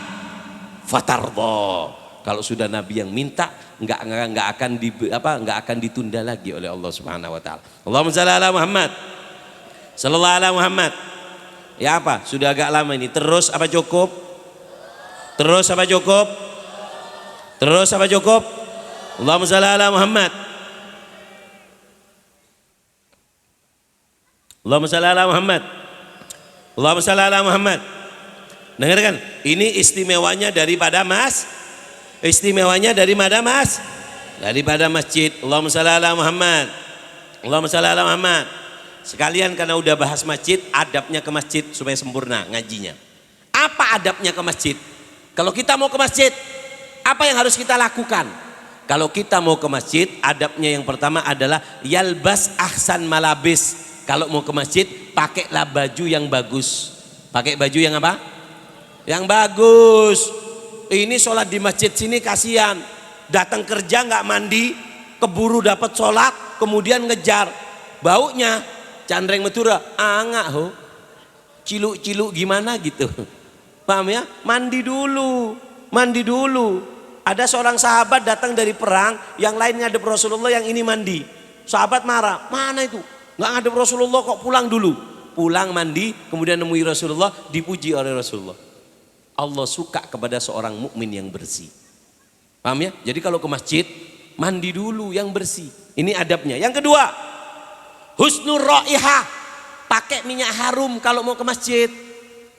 fatardha. Kalau sudah Nabi yang minta, nggak akan ditunda lagi oleh Allah Subhanahu Wa Taala. Allahumma shalli ala Muhammad. Sallallahu alaihi Muhammad. Ya apa? Sudah agak lama ini. Terus apa cukup? Terus apa cukup? Terus apa cukup? Allahumma shalli ala Muhammad. Allahumma shalli ala Muhammad. Allahumma shalli ala Muhammad. Dengarkan, ini istimewanya daripada istimewanya daripada daripada masjid. Allahumma shalli ala Muhammad. Allahumma shalli ala Muhammad. Sekalian karena udah bahas masjid, adabnya ke masjid supaya sempurna ngajinya. Apa adabnya ke masjid? Kalau kita mau ke masjid, apa yang harus kita lakukan? Kalau kita mau ke masjid, adabnya yang pertama adalah yalbas ahsan malabis. Kalau mau ke masjid, pakailah baju yang bagus. Pakai baju yang apa? Yang bagus. Ini sholat di masjid sini kasihan. Datang kerja nggak mandi, keburu dapat sholat, kemudian ngejar. Baunya Candreng Madura, angak ho, ciluk-ciluk gimana gitu, paham ya? Mandi dulu. Ada seorang sahabat datang dari perang, yang lain ngadep Rasulullah, yang ini mandi. Sahabat marah, mana itu? Nggak ngadep Rasulullah kok pulang dulu? Pulang mandi, kemudian nemui Rasulullah, dipuji oleh Rasulullah. Allah suka kepada seorang mukmin yang bersih, paham ya? Jadi kalau ke masjid, mandi dulu yang bersih. Ini adabnya. Yang kedua, husnul raihah, pakai minyak harum kalau mau ke masjid.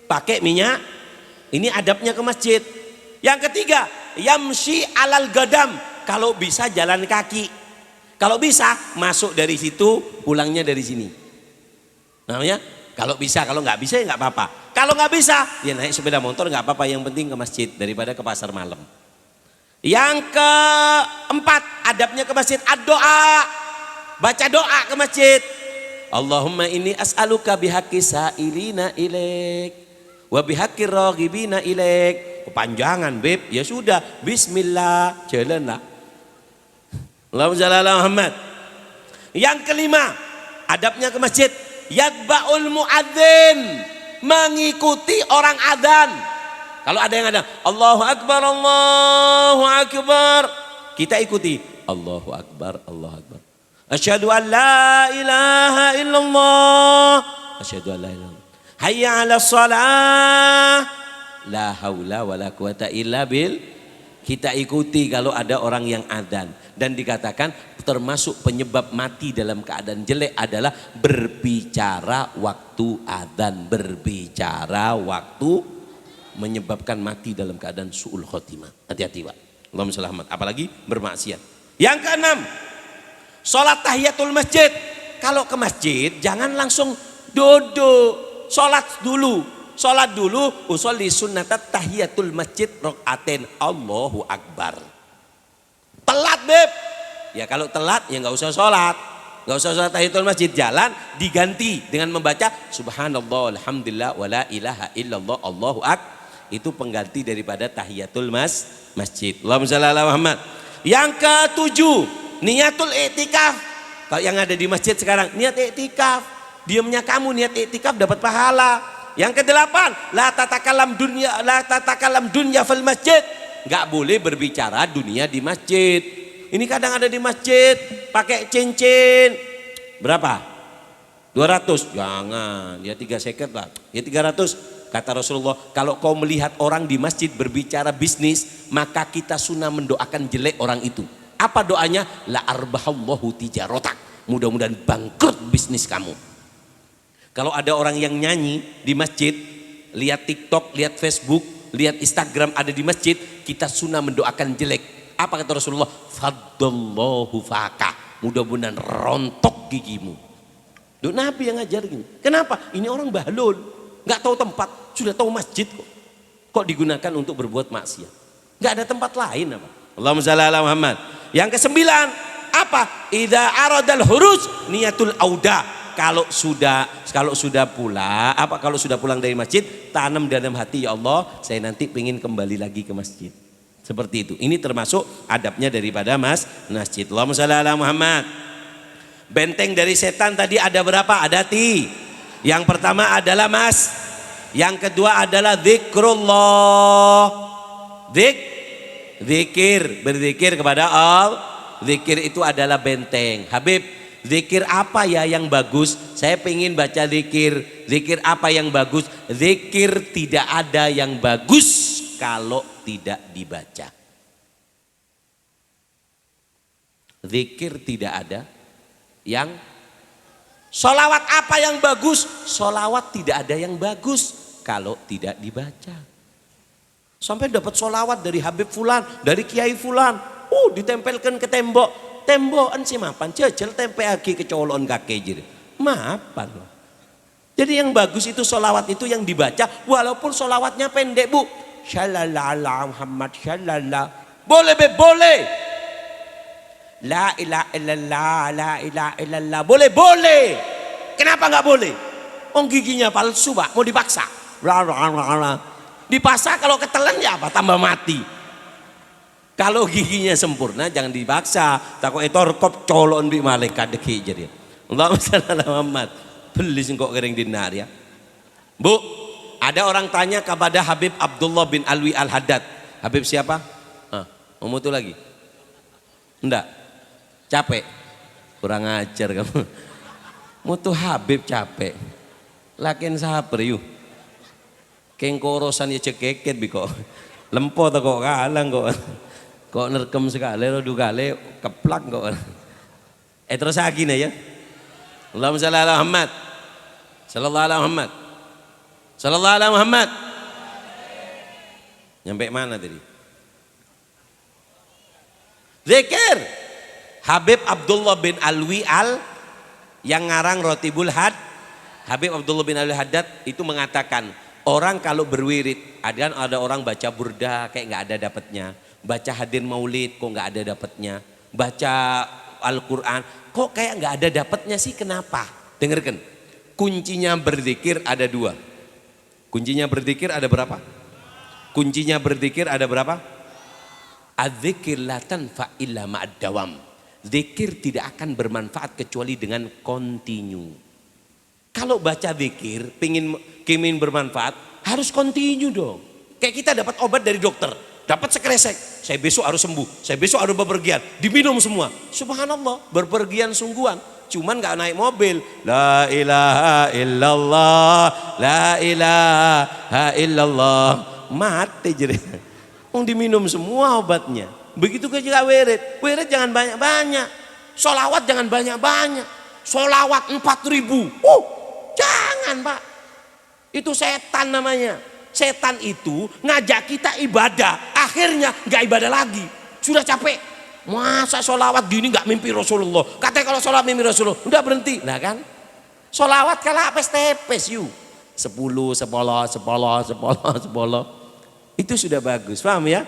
Pakai minyak, ini adabnya ke masjid. Yang ketiga, yamshi alal gadam, kalau bisa jalan kaki. Kalau bisa masuk dari situ, pulangnya dari sini. Namanya, kalau bisa, kalau nggak bisa ya nggak apa-apa. Kalau nggak bisa, ya naik sepeda motor nggak apa-apa. Yang penting ke masjid daripada ke pasar malam. Yang keempat, adabnya ke masjid, ad-doa. Baca doa ke masjid. Allahumma inni as'aluka bihaqqi sa'ilina ilaik wa bihaqqi raghibina ilaik. Kepanjangan beb, ya sudah, bismillah, jalanlah. Allahumma shalli ala Muhammad. Yang kelima, adabnya ke masjid, yatba'ul muadzin, mengikuti orang adzan. Kalau ada yang ada Allahu Akbar, Allahu Akbar, kita ikuti Allahu Akbar, Allahu Akbar. Asyhadu an la ilaha illallah. Asyhadu an la ilaha illallah. Hayya 'alas shalah. La haula wala quwata illa bil. Kita ikuti kalau ada orang yang adzan, dan dikatakan termasuk penyebab mati dalam keadaan jelek adalah berbicara waktu adzan. Berbicara waktu menyebabkan mati dalam keadaan su'ul khotimah. Hati-hati Pak. Allahumma selamat. Apalagi bermaksiat. Yang keenam, sholat tahiyatul masjid. Kalau ke masjid jangan langsung duduk, sholat dulu. Sholat dulu, usolli sunnatat tahiyatul masjid rok'aten, Allahu Akbar. Telat beb, ya kalau telat ya nggak usah sholat, nggak usah sholat tahiyatul masjid, jalan diganti dengan membaca subhanallah alhamdulillah wala ilaha illallah Allahu Akbar. Itu pengganti daripada tahiyatul masjid. Allahumma shalli ala Muhammad. Yang ketujuh, niatul i'tikaf. Kalau yang ada di masjid sekarang, niat i'tikaf. Diamnya kamu niat i'tikaf dapat pahala. Yang kedelapan, la tatakallam dunya fil masjid. Enggak boleh berbicara dunia di masjid. Ini kadang ada di masjid pakai cincin. Berapa? 200. Jangan, ya 3 seket lah. Ya 300. Kata Rasulullah, kalau kau melihat orang di masjid berbicara bisnis, maka kita sunnah mendoakan jelek orang itu. Apa doanya? La arbahallahu tijarotak. Mudah-mudahan bangkrut bisnis kamu. Kalau ada orang yang nyanyi di masjid, lihat TikTok, lihat Facebook, lihat Instagram ada di masjid, kita sunnah mendoakan jelek. Apa kata Rasulullah? Faddallahu faka. Mudah-mudahan rontok gigimu. Duh, Nabi yang ngajar gini. Kenapa? Ini orang bahlul, nggak tahu tempat, sudah tahu masjid kok. Kok digunakan untuk berbuat maksiat? Nggak ada tempat lain apa? Allahumma shalli ala Muhammad. Yang kesembilan, apa? Idza aradal huruj niyatul auda. kalau sudah pulang dari masjid, tanam dalam hati, ya Allah, saya nanti pengen kembali lagi ke masjid. Seperti itu. Ini termasuk adabnya daripada masjid. Allahumma shalli ala Muhammad. Benteng dari setan tadi ada berapa? Ada yang pertama adalah yang kedua adalah zikrullah. Zikir, berzikir kepada Allah. Zikir itu adalah benteng. Habib, zikir apa ya yang bagus? Saya pengen baca zikir. Zikir apa yang bagus? Zikir tidak ada yang bagus kalau tidak dibaca. Zikir tidak ada yang. Sholawat apa yang bagus? Sholawat tidak ada yang bagus kalau tidak dibaca. Sampai dapat sholawat dari Habib Fulan, dari Kiai Fulan. Ditempelkan ke tembok. Tembokan sih mapan. Jajal tempe lagi kecolon kaki jadi. Mapan. Jadi yang bagus itu sholawat itu yang dibaca. Walaupun sholawatnya pendek, Bu. Shallallahu Muhammad shallallahu. Boleh, boleh. La ilaha illallah, la ilaha illallah. Boleh. Kenapa nggak boleh? Giginya palsu, Pak. Mau dipaksa. Dipaksa kalau ketelan ya apa? Tambah mati. Kalau giginya sempurna jangan dipaksa. Takut itu rekop colon bi malaikat deki jadi. Allahumma shalli ala Muhammad. Beli singkok kering dinar ya. Bu, ada orang tanya kepada Habib Abdullah bin Alwi Al-Haddad. Habib siapa? Mau mutu lagi? Enggak. Capek. Kurang ajar kamu. Mutu Habib capek. Lakin sabar yuk. Kengkorosan ya cekeket bi kok. Lempo tak kok kalang kok. Kok nerkem sekali, rodu kali keplak kok. Terus lagi nih ya. Allahumma shalli ala Muhammad. Sallallahu ala Muhammad. Sallallahu ala Muhammad. Nyampe mana tadi? Zikir. Habib Abdullah bin Alwi yang ngarang Rotibul Had. Habib Abdullah bin Alwi Haddad itu mengatakan, orang kalau berwirid, ada orang baca burda kayak nggak ada dapatnya. Baca hadir maulid kok nggak ada dapatnya, baca Al-Quran kok kayak nggak ada dapatnya sih, kenapa? Dengarkan, kuncinya berzikir ada dua. Kuncinya berzikir ada berapa? Kuncinya berzikir ada berapa? Az-zikir la tanfa illa ma'ad dawam. Zikir tidak akan bermanfaat kecuali dengan kontinu. Kalau baca zikir pingin bermanfaat harus kontinu dong. Kayak kita dapat obat dari dokter, dapat sekresek, saya besok harus sembuh, saya besok harus bepergian, diminum semua. Subhanallah, berpergian sungguhan, cuman nggak naik mobil. La ilaha illallah, la ilaha illallah, mati jadi. Diminum semua obatnya. Begitu juga wirid, jangan banyak-banyak, sholawat jangan banyak-banyak, sholawat 4.000, jangan Pak, itu setan namanya. Setan itu ngajak kita ibadah, akhirnya nggak ibadah lagi, sudah capek. Masa sholawat gini nggak mimpi Rasulullah? Katanya kalau sholat mimpi Rasulullah, udah berhenti. Nah kan, sholawat kalah tepes yuk, 10, 10, itu sudah bagus, paham ya?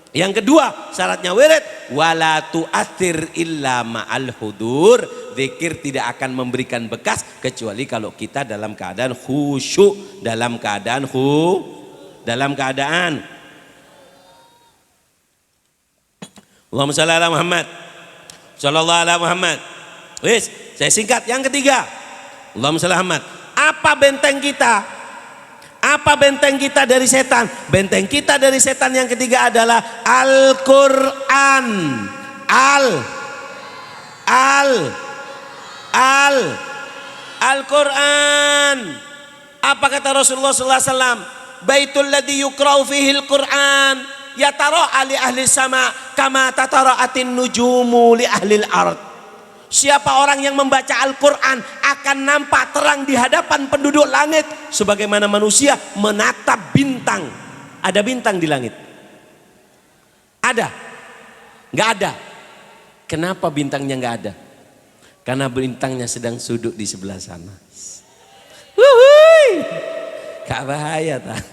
Yang kedua syaratnya wirid, wala tu'athir illa ma'al hudur. Zikir tidak akan memberikan bekas kecuali kalau kita dalam keadaan khusyuk, dalam keadaan Allahumma shalli ala Muhammad sallallahu ala Muhammad. Wis, saya singkat. Yang ketiga, Allahumma shalli ala Muhammad. Apa benteng kita? Apa benteng kita dari setan? Benteng kita dari setan yang ketiga adalah Al-Quran. Al-Quran. Apa kata Rasulullah SAW? Baitul ladzi yuqra'u fihi al-Quran yatara li ahli sama kama tatara'atin nujumu li ahli al-ard. Siapa orang yang membaca Al-Quran akan nampak terang di hadapan penduduk langit sebagaimana manusia menatap bintang. Ada bintang di langit? Ada? Nggak ada. Kenapa bintangnya nggak ada? Karena bintangnya sedang sudut di sebelah sana. Wuhui, gak bahaya tak?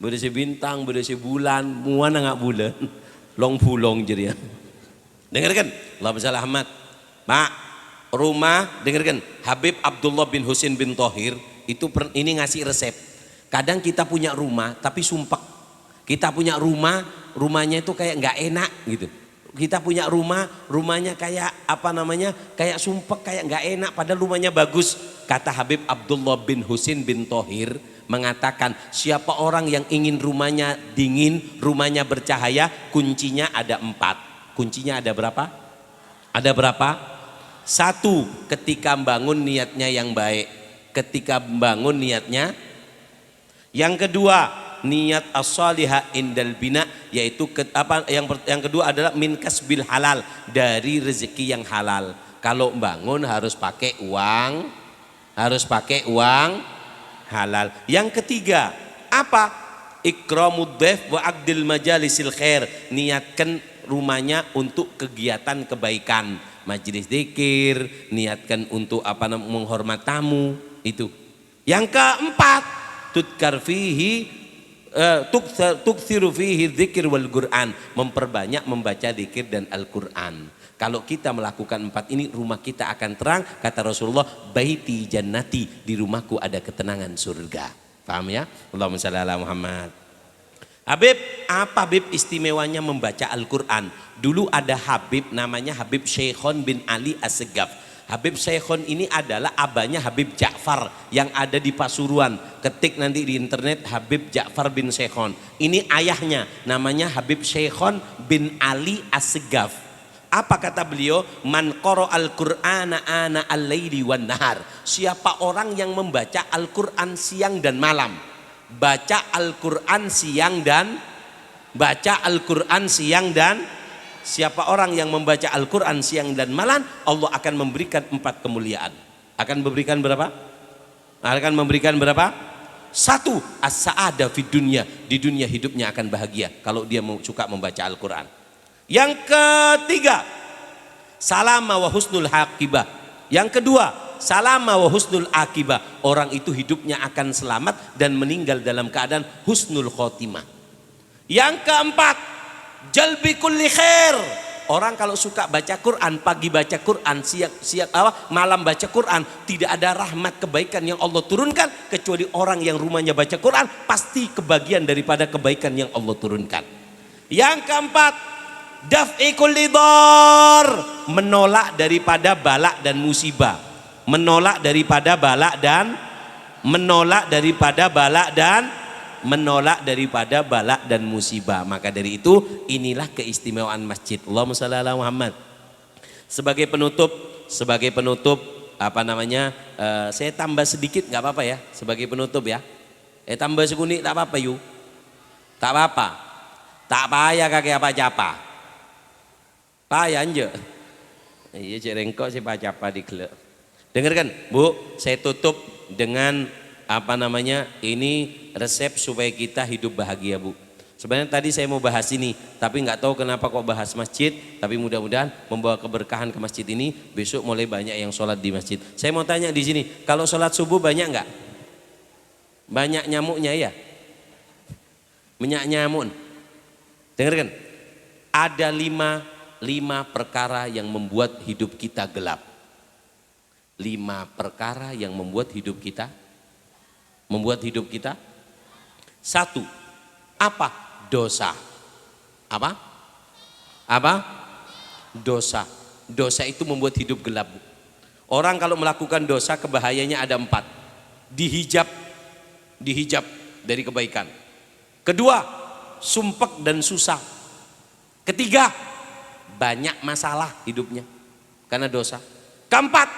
Beda si bintang, beda si bulan, muana nggak bulan. Long pulong jadi ya. Dengarkan, Allahumma shalli Ahmad. Pak, rumah, dengarkan, Habib Abdullah bin Husin bin Thohir itu ini ngasih resep. Kadang kita punya rumah tapi sumpek. Kita punya rumah, rumahnya itu kayak nggak enak gitu. Kita punya rumah, rumahnya kayak apa namanya, kayak sumpek, kayak nggak enak, padahal rumahnya bagus. Kata Habib Abdullah bin Husin bin Thohir mengatakan, siapa orang yang ingin rumahnya dingin, rumahnya bercahaya, kuncinya ada 4. Kuncinya ada berapa? Ada berapa? 1, ketika bangun niatnya yang baik. Ketika bangun niatnya. Yang kedua, niat as-salihah indal bina, yaitu yang kedua adalah min kasbil halal, dari rezeki yang halal. Kalau bangun harus pakai uang, halal. Yang ketiga, apa? Ikramud dhaif wa aqdil majalisil khair. Niatkan rumahnya untuk kegiatan kebaikan, majelis zikir, niatkan untuk menghormat tamu itu. Yang keempat, tudkar fihi tuksiru fihi dzikir wal Qur'an, memperbanyak membaca zikir dan Al-Qur'an. Kalau kita melakukan 4 ini, rumah kita akan terang. Kata Rasulullah, baiti jannati, di rumahku ada ketenangan surga. Paham ya? Allahumma shalli ala Muhammad. Habib, apa Habib istimewanya membaca Al-Quran? Dulu ada Habib namanya Habib Syekhon bin Ali As-Segaf. Habib Syekhon ini adalah abahnya Habib Ja'far yang ada di Pasuruan. Ketik nanti di internet Habib Ja'far bin Syekhon. Ini ayahnya namanya Habib Syekhon bin Ali As-Segaf. Apa kata beliau? Man qara al-Qur'ana ana al-laili wan nahar. Siapa orang yang membaca Al-Quran siang dan malam. Baca Al-Quran siang dan siapa orang yang membaca Al-Quran siang dan malam, Allah akan memberikan 4 kemuliaan. Akan memberikan berapa? 1, as-sa'adah fid dunya, di dunia hidupnya akan bahagia kalau dia suka membaca Al-Quran. Yang ketiga, salama wa husnul aqibah. Yang kedua, salama wa husnul akibah, orang itu hidupnya akan selamat dan meninggal dalam keadaan husnul khotimah. Yang keempat, jalbi kulli khair, orang kalau suka baca Quran, pagi baca Quran, malam baca Quran, tidak ada rahmat kebaikan yang Allah turunkan kecuali orang yang rumahnya baca Quran, pasti kebagian daripada kebaikan yang Allah turunkan. Yang keempat, daf'i kulli dhar, menolak daripada balak dan musibah. Menolak daripada balak dan musibah. Maka dari itu, inilah keistimewaan masjid. Allahumma shalli ala Muhammad. Sebagai penutup saya tambah sedikit, nggak apa-apa ya, sebagai penutup ya. Tambah sekunik tak apa-apa yuk. Tak apa-apa. Tak payah kakek apa-apa. Payah aja. Iya cerengkok si apa digelek. Dengarkan Bu, saya tutup dengan ini resep supaya kita hidup bahagia Bu. Sebenarnya tadi saya mau bahas ini, tapi nggak tahu kenapa kok bahas masjid. Tapi mudah-mudahan membawa keberkahan ke masjid ini. Besok mulai banyak yang sholat di masjid. Saya mau tanya di sini, kalau sholat subuh banyak nggak? Banyak nyamuknya ya? Minyak nyamuk. Dengarkan, ada 5 perkara yang membuat hidup kita gelap. 5 perkara yang membuat hidup kita 1, apa? Dosa. Apa? Dosa itu membuat hidup gelap. Orang kalau melakukan dosa, kebahayanya ada 4. Dihijab dari kebaikan. Kedua, sumpek dan susah. Ketiga, banyak masalah hidupnya karena dosa. Keempat,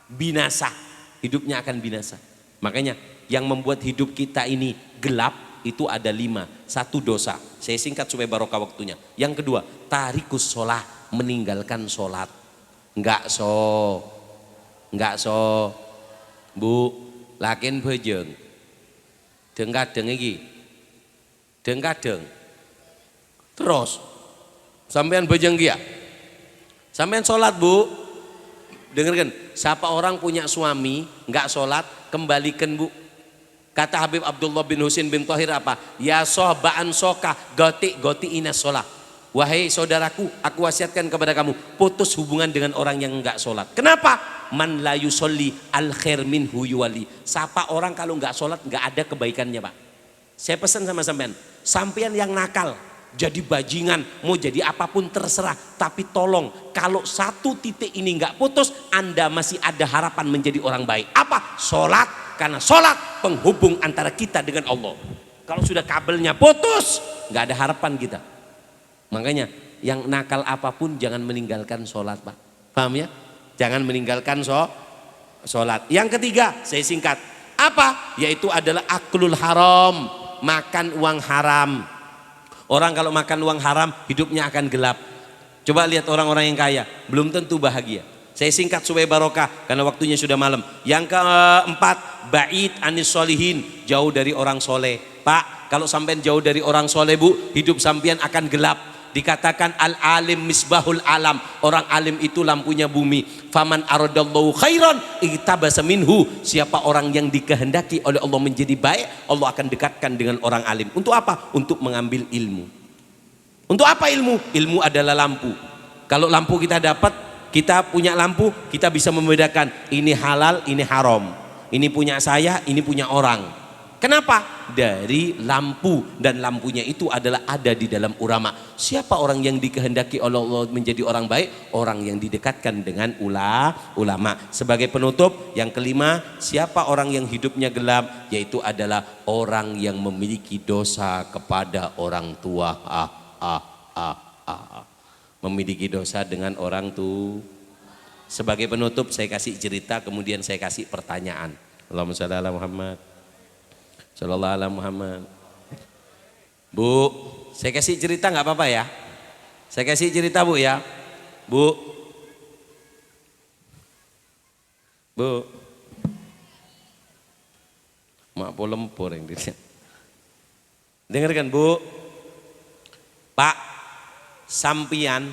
binasa, hidupnya akan binasa. Makanya yang membuat hidup kita ini gelap itu ada 5. 1, dosa. Saya singkat supaya barokah waktunya. Yang kedua, tarikus sholah, meninggalkan sholat. Enggak so Bu, lakin bejeng deng-kadeng iki, deng-kadeng terus sampean bejeng kia, sampean sholat Bu. Dengarkan, siapa orang punya suami nggak sholat, kembalikan Bu. Kata Habib Abdullah bin Husin bin Thohir apa? Ya sohba'an sokah goti inas sholat. Wahai saudaraku, aku wasiatkan kepada kamu, putus hubungan dengan orang yang enggak sholat. Kenapa? Man la yusolli al khair minhu yuwali. Siapa orang kalau enggak sholat enggak ada kebaikannya, Pak. Saya pesan sama sampean yang nakal, jadi bajingan, mau jadi apapun terserah, tapi tolong kalau satu titik ini enggak putus, Anda masih ada harapan menjadi orang baik. Apa? Sholat, karena sholat penghubung antara kita dengan Allah. Kalau sudah kabelnya putus, enggak ada harapan kita. Makanya yang nakal apapun jangan meninggalkan sholat, Pak. Paham ya? Jangan meninggalkan sholat. Yang ketiga, saya singkat. Apa? Yaitu adalah aklul haram, makan uang haram. Orang kalau makan uang haram hidupnya akan gelap. Coba lihat orang-orang yang kaya, belum tentu bahagia. Saya singkat supaya barokah karena waktunya sudah malam. Yang keempat, ba'id anis solihin, jauh dari orang soleh. Pak, kalau sampean jauh dari orang soleh, Bu, hidup sampean akan gelap. Dikatakan al-alim misbahul alam, orang alim itu lampunya bumi. Faman aradallahu khairan iktabasa minhu, siapa orang yang dikehendaki oleh Allah menjadi baik, Allah akan dekatkan dengan orang alim. Untuk apa? Untuk mengambil ilmu. Untuk apa ilmu? Ilmu adalah lampu. Kalau lampu kita dapat, kita punya lampu, kita bisa membedakan ini halal, ini haram, ini punya saya, ini punya orang. Kenapa? Dari lampu, dan lampunya itu adalah ada di dalam ulama. Siapa orang yang dikehendaki oleh Allah menjadi orang baik? Orang yang didekatkan dengan ulama. Sebagai penutup, yang kelima, siapa orang yang hidupnya gelap? Yaitu adalah orang yang memiliki dosa kepada orang tua. Memiliki dosa dengan orang tua. Sebagai penutup saya kasih cerita, kemudian saya kasih pertanyaan. Allahumma shalli ala Muhammad. Sallallahu alaihi Muhammad. Bu, saya kasih cerita nggak apa-apa ya? Saya kasih cerita, Bu, ya. Bu. Bu. Mak polempor yang dia. Dengarkan, Bu. Pak, sampian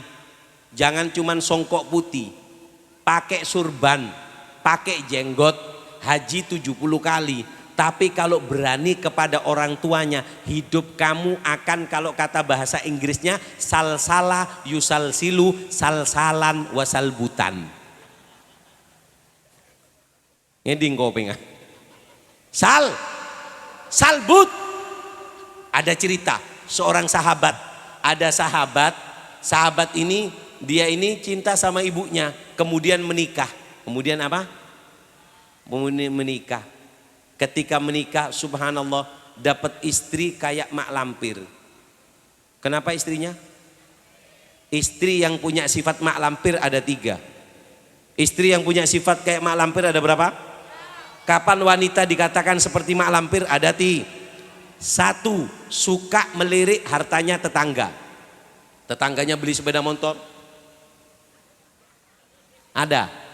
jangan cuman songkok putih, pakai surban, pakai jenggot, haji 70 kali. Tapi kalau berani kepada orang tuanya, hidup kamu akan, kalau kata bahasa Inggrisnya, salsala yusalsilu salsalan wasalbutan. Ini ngopeng. Salbut. Ada cerita seorang sahabat. Ada sahabat ini, dia ini cinta sama ibunya, kemudian menikah. Kemudian apa? Kemudian menikah. Ketika menikah, subhanallah, dapat istri kayak mak lampir. Kenapa istrinya? Istri yang punya sifat mak lampir ada 3. Istri yang punya sifat kayak mak lampir ada berapa? Kapan wanita dikatakan seperti mak lampir? Ada 1, suka melirik hartanya tetangga. Tetangganya beli sepeda motor, ada.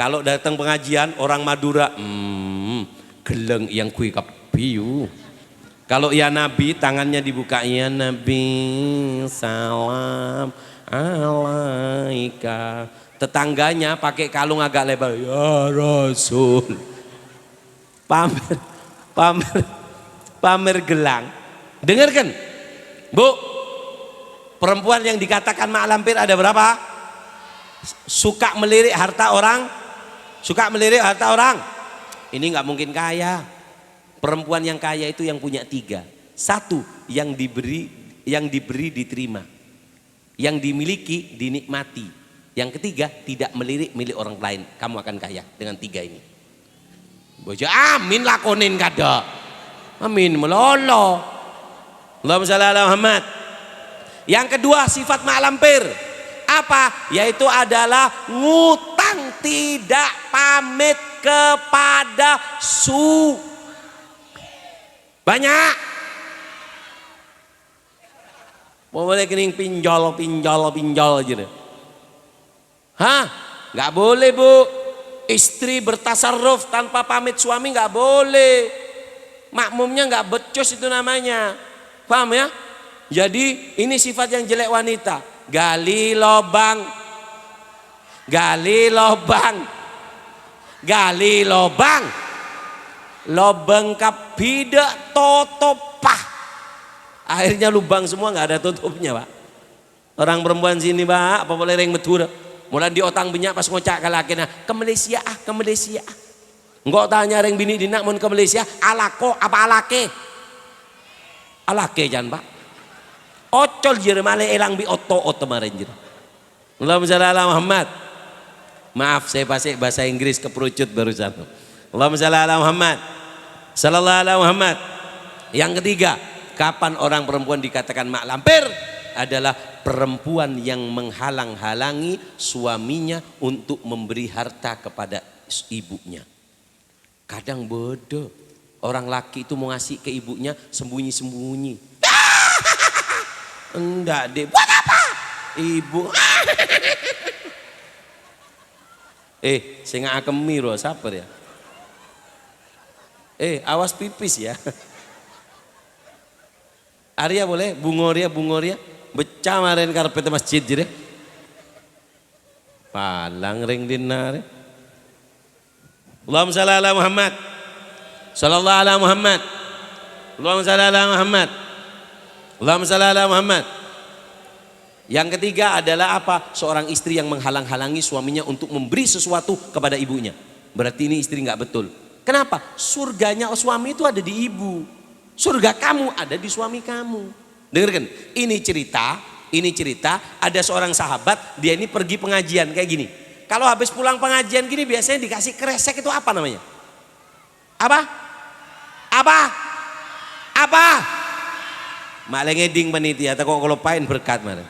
Kalau datang pengajian orang Madura, geleng yang kui kapiu. Kalau ya Nabi, tangannya dibuka, ya Nabi salam alaika. Tetangganya pakai kalung agak lebar, ya Rasul. Pamer gelang. Dengarkan, Bu, perempuan yang dikatakan mak lampir ada berapa? Suka melirik harta orang. Ini nggak mungkin kaya. Perempuan yang kaya itu yang punya 3. 1, yang diberi diterima, yang dimiliki dinikmati. Yang ketiga, tidak melirik milik orang lain. Kamu akan kaya dengan 3 ini. Bojo amin lakonin kada. Amin melolo. Allahumma shalli ala Muhammad. Yang kedua, sifat mak lampir. Apa? Yaitu adalah ngutang tidak pamit kepada banyak. Boleh kening pinjol gitu. Hah? Nggak boleh, Bu. Istri bertasarruf tanpa pamit suami nggak boleh. Makmumnya nggak becus itu namanya. Paham ya? Jadi ini sifat yang jelek wanita. Gali lobang, lobang kapida totopah. Akhirnya lubang semua, nggak ada tutupnya, Pak. Orang perempuan sini Pak, apa boleh ring betul. Mulai di otang banyak pas ngocak kalakina ke Malaysia ke Malaysia. Enggak tanya ring bini dinak mun ke Malaysia, alako apa alake? Alake jangan Pak. Ocol jere male elang bi oto marin jere. Allahumma shalli ala Muhammad. Maaf saya pasik bahasa Inggris keperucut barusan. Allahumma shalli ala Muhammad. Sallallahu alaihi Muhammad. Yang ketiga, kapan orang perempuan dikatakan mak lampir? Adalah perempuan yang menghalang-halangi suaminya untuk memberi harta kepada ibunya. Kadang bodoh, orang laki itu mau ngasih ke ibunya sembunyi-sembunyi. Enggak deh, buat apa? Ibu. Saya nggak akemi loh, sabar ya. Awas pipis ya. Arya boleh, bungoria. Becah kemarin karpet masjid jadi. Palang ring dinar. Allahumma shalli ala Muhammad. Sallallahu ala Muhammad. Allahumma shalli ala Muhammad. Allahumma shalli ala Muhammad. Yang ketiga adalah apa? Seorang istri yang menghalang-halangi suaminya untuk memberi sesuatu kepada ibunya. Berarti ini istri nggak betul. Kenapa? Surganya suami itu ada di ibu. Surga kamu ada di suami kamu. Dengarkan, ini cerita ada seorang sahabat, dia ini pergi pengajian kayak gini. Kalau habis pulang pengajian gini biasanya dikasih kresek, itu apa namanya? Apa? Malah ngeding panitia, tak kok pain berkat mana?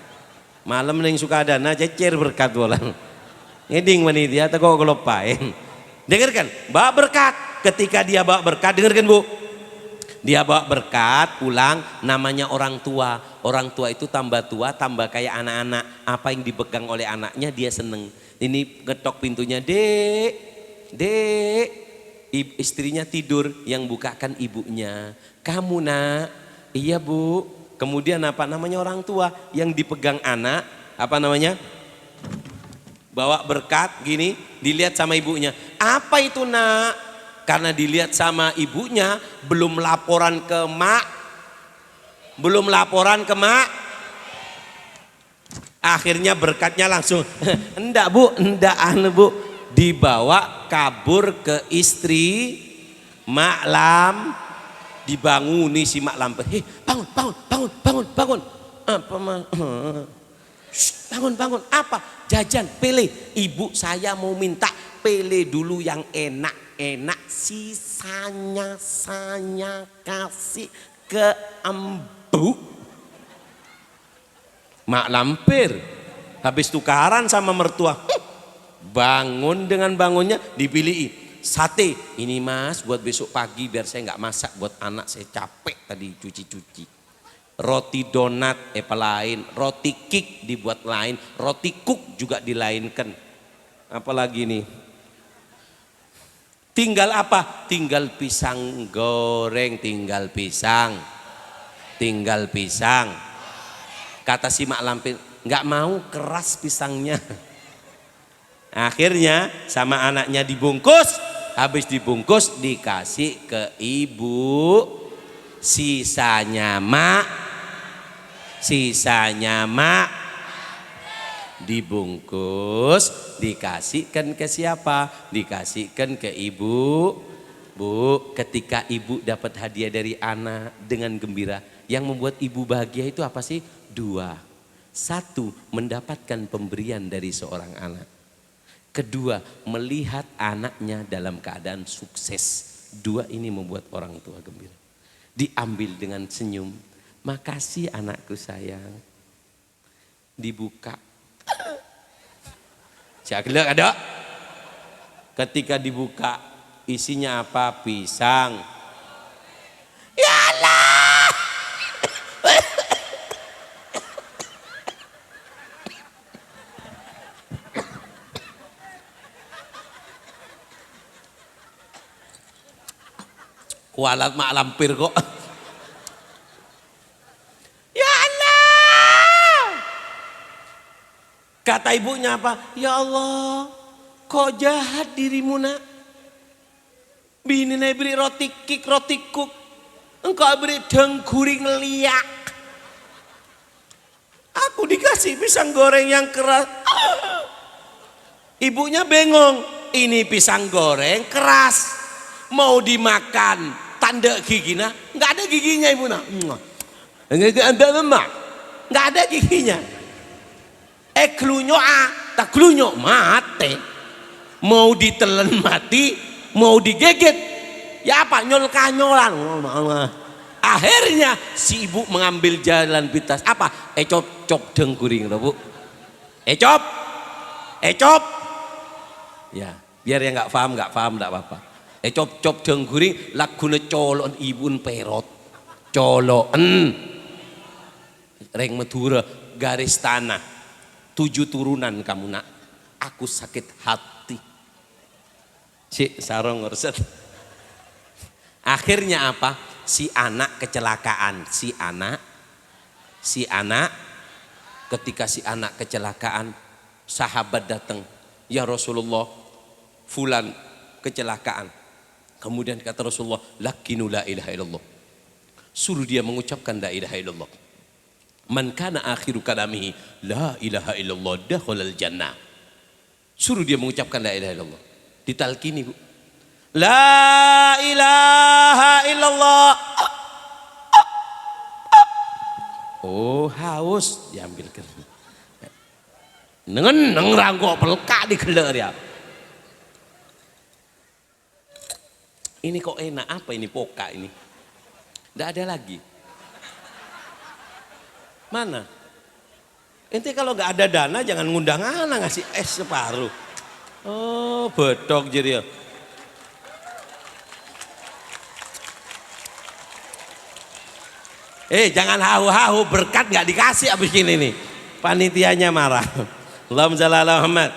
Malam neng suka dana cecer berkat bolang. Ngeding panitia, tak kok pain. Dengarkan, bawa berkat. Ketika dia bawa berkat, dengarkan Bu. Dia bawa berkat pulang, namanya orang tua. Orang tua itu tambah tua, tambah kayak anak-anak. Apa yang dipegang oleh anaknya dia seneng. Ini ngetok pintunya, dek. Istrinya tidur, yang bukakan ibunya. Kamu nak? Iya Bu. Kemudian apa namanya orang tua yang dipegang anak, apa namanya? Bawa berkat gini, dilihat sama ibunya. Apa itu nak? Karena dilihat sama ibunya, belum laporan ke mak. Akhirnya berkatnya langsung, enggak Bu, dibawa kabur ke istri maklam, dibanguni si maklam. Bangun. Apa mah? Bangun. Apa? Jajan, pele. Ibu saya mau minta pele dulu yang enak, sisanya saya kasih ke embu. Mak lampir habis tukaran sama mertua, bangun dengan bangunnya dipilih sate. Ini Mas buat besok pagi biar saya nggak masak buat anak, saya capek tadi cuci. Roti donat lain, roti kik dibuat lain, roti kuk juga dilainkan. Apalagi nih? Tinggal apa? Tinggal pisang goreng, tinggal pisang. Kata si mak lampir, nggak mau, keras pisangnya. Akhirnya sama anaknya dibungkus, habis dibungkus dikasih ke ibu, sisanya mak dibungkus, dikasihkan ke siapa? Dikasihkan ke ibu. Bu, ketika ibu dapat hadiah dari anak dengan gembira, yang membuat ibu bahagia itu apa sih? Dua. Satu, mendapatkan pemberian dari seorang anak. Kedua, melihat anaknya dalam keadaan sukses. Dua ini membuat orang tua gembira. Diambil dengan senyum. Makasih anakku sayang. Dibuka. Siagelak ada. Ketika dibuka, isinya apa? Pisang. Ya Allah. Kualat mak lampir kok. Ya Allah. Kata ibunya apa? Ya Allah, kok jahat dirimu nak. Bini nak beri roti kik, roti kuk. Engkau beri dengkuring liak. Aku dikasih pisang goreng yang keras. Ibunya bengong, ini pisang goreng keras, mau dimakan tanda giginya, nggak ada giginya ibu nak, nggak ada giginya. Klunyok tak klunyok mati, mau ditelan mati, mau digigit, ya apa nyol-kanyolan. Akhirnya si ibu mengambil jalan pintas, apa? Ecop cop dengkuring, bu. Ecop, ya biar yang nggak paham nggak apa-apa. Cop cop dengkuring lagune colon ibun perot, coloen, reng Madura garis tanah, 7 turunan kamu nak, aku sakit hati. Cik sarong ngerset. Akhirnya apa? Si anak kecelakaan, si anak ketika si anak kecelakaan, sahabat datang, ya Rasulullah, fulan kecelakaan. Kemudian kata Rasulullah, lakinu la ilaha illallah, suruh dia mengucapkan la ilaha illallah. Man kana akhiru kalamihi la ilaha illallah dakhalal jannah. Suruh dia mengucapkan la ilaha illallah. Ditalkini, bu, la ilaha illallah. Oh haus, diambilkan. Neng ranggok pelka di gelar ya. Ini kok enak, apa ini poka ini? Nggak ada lagi. Mana? Ente kalau nggak ada dana jangan ngundang anak ngasih es separuh. Oh bedok jadi ya. Jangan hahu-hahu, berkat nggak dikasih abis ini nih. Panitianya marah. Allahumma shalli ala Muhammad.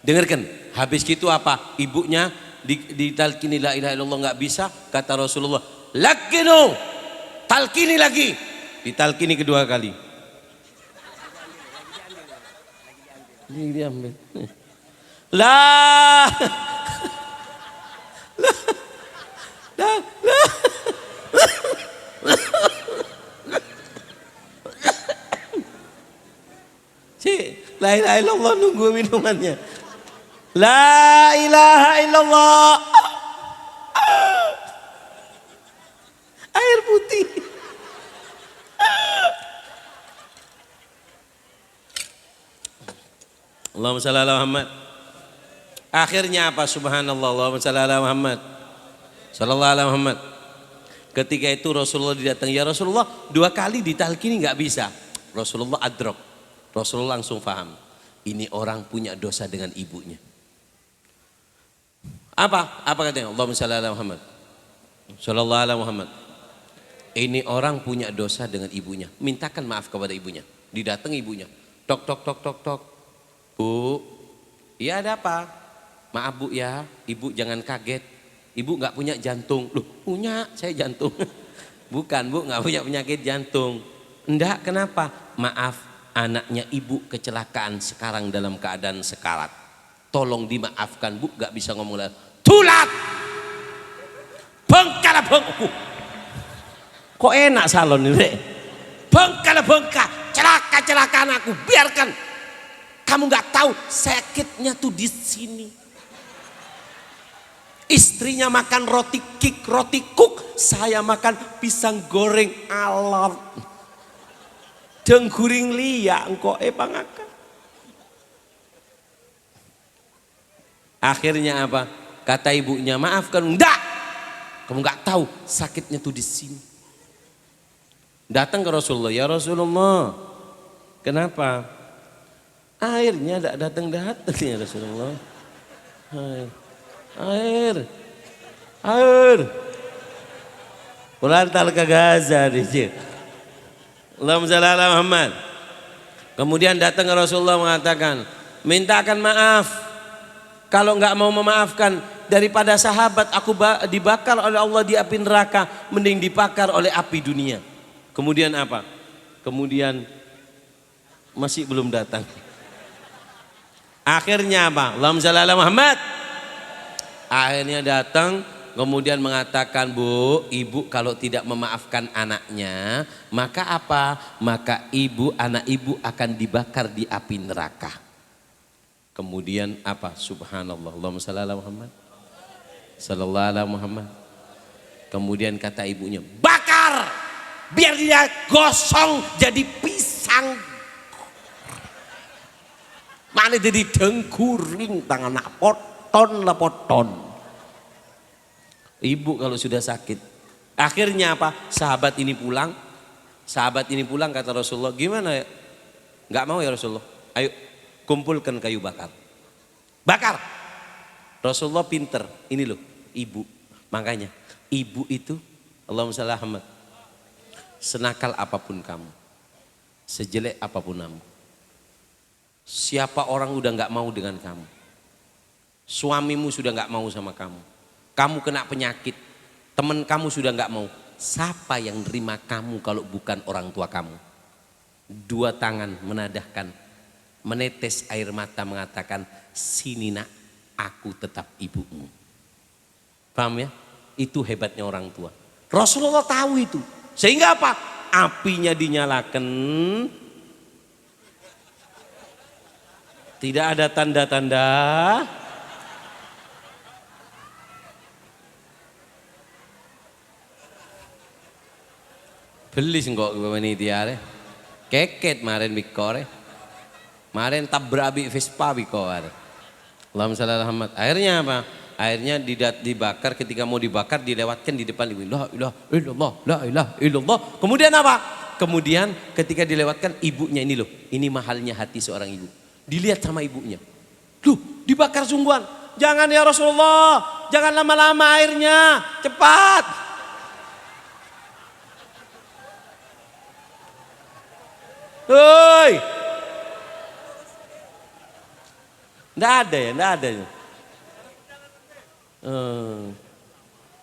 Dengarkan, habis gitu apa? Ibunya ditalkini la ilaha illallah nggak bisa, kata Rasulullah, lakinu, talkini lagi. Ditalkini kedua kali. Diambil. La la ilaha illallah, nunggu minumannya. La ilaha illallah. Air putih. Allahumma shalli ala Muhammad. Akhirnya apa? Subhanallah, Allahumma shalli ala Muhammad, sallallahu alaihi Muhammad. Ketika itu Rasulullah didatangi, ya Rasulullah, 2 kali ditalkini nggak bisa. Rasulullah adrok, Rasulullah langsung paham, ini orang punya dosa dengan ibunya. Apa katanya? Allahumma shalli ala Muhammad, sallallahu alaihi Muhammad. Ini orang punya dosa dengan ibunya, mintakan maaf kepada ibunya. Didatangi ibunya, tok tok tok tok tok. Bu, iya ada apa? Maaf bu ya, ibu jangan kaget. Ibu nggak punya jantung. Loh, punya, saya jantung. Bukan bu, nggak punya penyakit jantung. Enggak, kenapa? Maaf, anaknya ibu kecelakaan sekarang dalam keadaan sekarat. Tolong dimaafkan bu, nggak bisa ngomong lagi. Tulat, bengkala bengku. Kok enak salon ini? Bengkala bengka, celakaan aku, biarkan. Kamu nggak tahu sakitnya tuh di sini. Istrinya makan roti kuk, saya makan pisang goreng alat. Dengkuring liya engkau pangakan. Akhirnya apa? Kata ibunya, maafkan. Enggak, kamu nggak tahu sakitnya tuh di sini. Datang ke Rasulullah, ya Rasulullah, kenapa? Airnya tidak datang ya Rasulullah. Air. Pulantal ke Gaza dicir. Allahumma shalli ala Muhammad. Kemudian datang ke Rasulullah mengatakan, mintakan maaf. Kalau nggak mau memaafkan, daripada sahabat aku dibakar oleh Allah di api neraka, mending dibakar oleh api dunia. Kemudian apa? Kemudian masih belum datang. Akhirnya apa? Allahumma shalli ala Muhammad. Akhirnya datang, Kemudian mengatakan, Bu, ibu kalau tidak memaafkan anaknya, maka apa? Maka anak ibu akan dibakar di api neraka. Kemudian apa? Subhanallah. Allahumma shalli ala Muhammad. Sallallahu alaihi Muhammad. Kemudian kata ibunya, bakar! Biar dia gosong jadi pisang. Mana jadi dengkuring tangan nak poton. Ibu kalau sudah sakit. Akhirnya apa? Sahabat ini pulang kata Rasulullah, gimana ya? Nggak mau ya Rasulullah. Ayo kumpulkan kayu bakar. Bakar. Rasulullah pinter. Ini loh, ibu. Makanya ibu itu, Allahumma shalli ala Muhammad, senakal apapun kamu, sejelek apapun kamu, siapa orang udah nggak mau dengan kamu, suamimu sudah nggak mau sama kamu, kamu kena penyakit, teman kamu sudah nggak mau, siapa yang nerima kamu kalau bukan orang tua kamu? Dua tangan menadahkan, menetes air mata mengatakan, sini nak, aku tetap ibumu. Paham ya? Itu hebatnya orang tua. Rasulullah tahu itu. Sehingga apa? Apinya dinyalakan. Tidak ada tanda-tanda. Beli enggak panitia. Keket kemarin bikore. Kemarin tabrabi Vespa bikore. Allahumma shalli ala Muhammad. Akhirnya apa? Akhirnya dibakar, ketika mau dibakar dilewatkan di depan ibu. La ilaha illallah, la ilaha illallah. Kemudian apa? Kemudian ketika dilewatkan ibunya, ini loh, ini mahalnya hati seorang ibu. Dilihat sama ibunya. Loh, dibakar sungguhan. Jangan ya Rasulullah, jangan lama-lama airnya, cepat. Hoi. Nggak ada ya.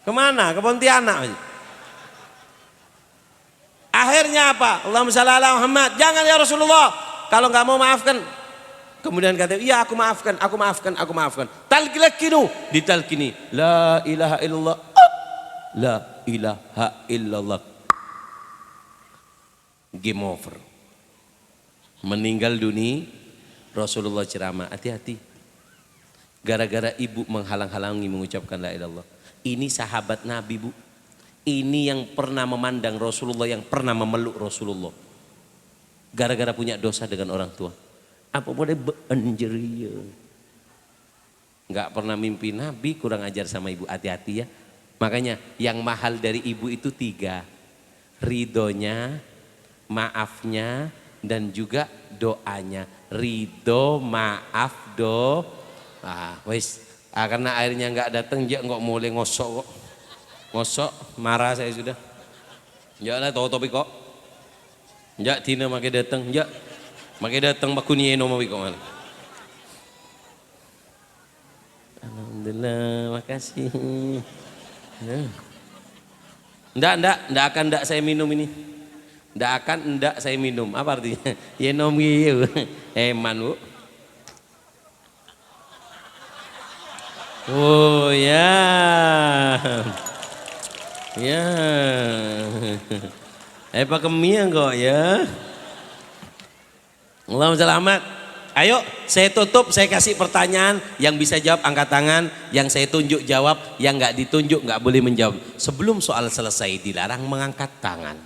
Kemana? Ke Pontianak. Akhirnya apa? Allahumma shalli ala Muhammad. Jangan ya Rasulullah. Kalau nggak mau maafkan. Kemudian kata, iya aku maafkan. Talqinu, ditalkini. La ilaha illallah. La ilaha illallah. Game over. Meninggal dunia. Rasulullah ceramah, hati-hati. Gara-gara ibu menghalang-halangi mengucapkan la ilaha illallah. Ini sahabat Nabi, Bu. Ini yang pernah memandang Rasulullah, yang pernah memeluk Rasulullah. Gara-gara punya dosa dengan orang tua. Apa boleh beanjeria? Enggak pernah mimpi Nabi, kurang ajar sama ibu. Hati-hati ya. Makanya yang mahal dari ibu itu 3. Ridhonya, maafnya, dan juga doanya. Ridho, maaf, karena airnya nggak datang, dia nggak boleh ngosok marah saya sudah. Ya lah tahu topik kok. Ya tina makai datang, bakuni eno mau kok. Alhamdulillah, makasih. Ndak akan saya minum ini. Ndak saya minum. Apa artinya? Ya nomi eman, Bu. Oh ya. Ya. Pakemia kok ya. Allahumma selamat. Ayo saya tutup, saya kasih pertanyaan, yang bisa jawab angkat tangan, yang saya tunjuk jawab, yang nggak ditunjuk nggak boleh menjawab. Sebelum soal selesai dilarang mengangkat tangan.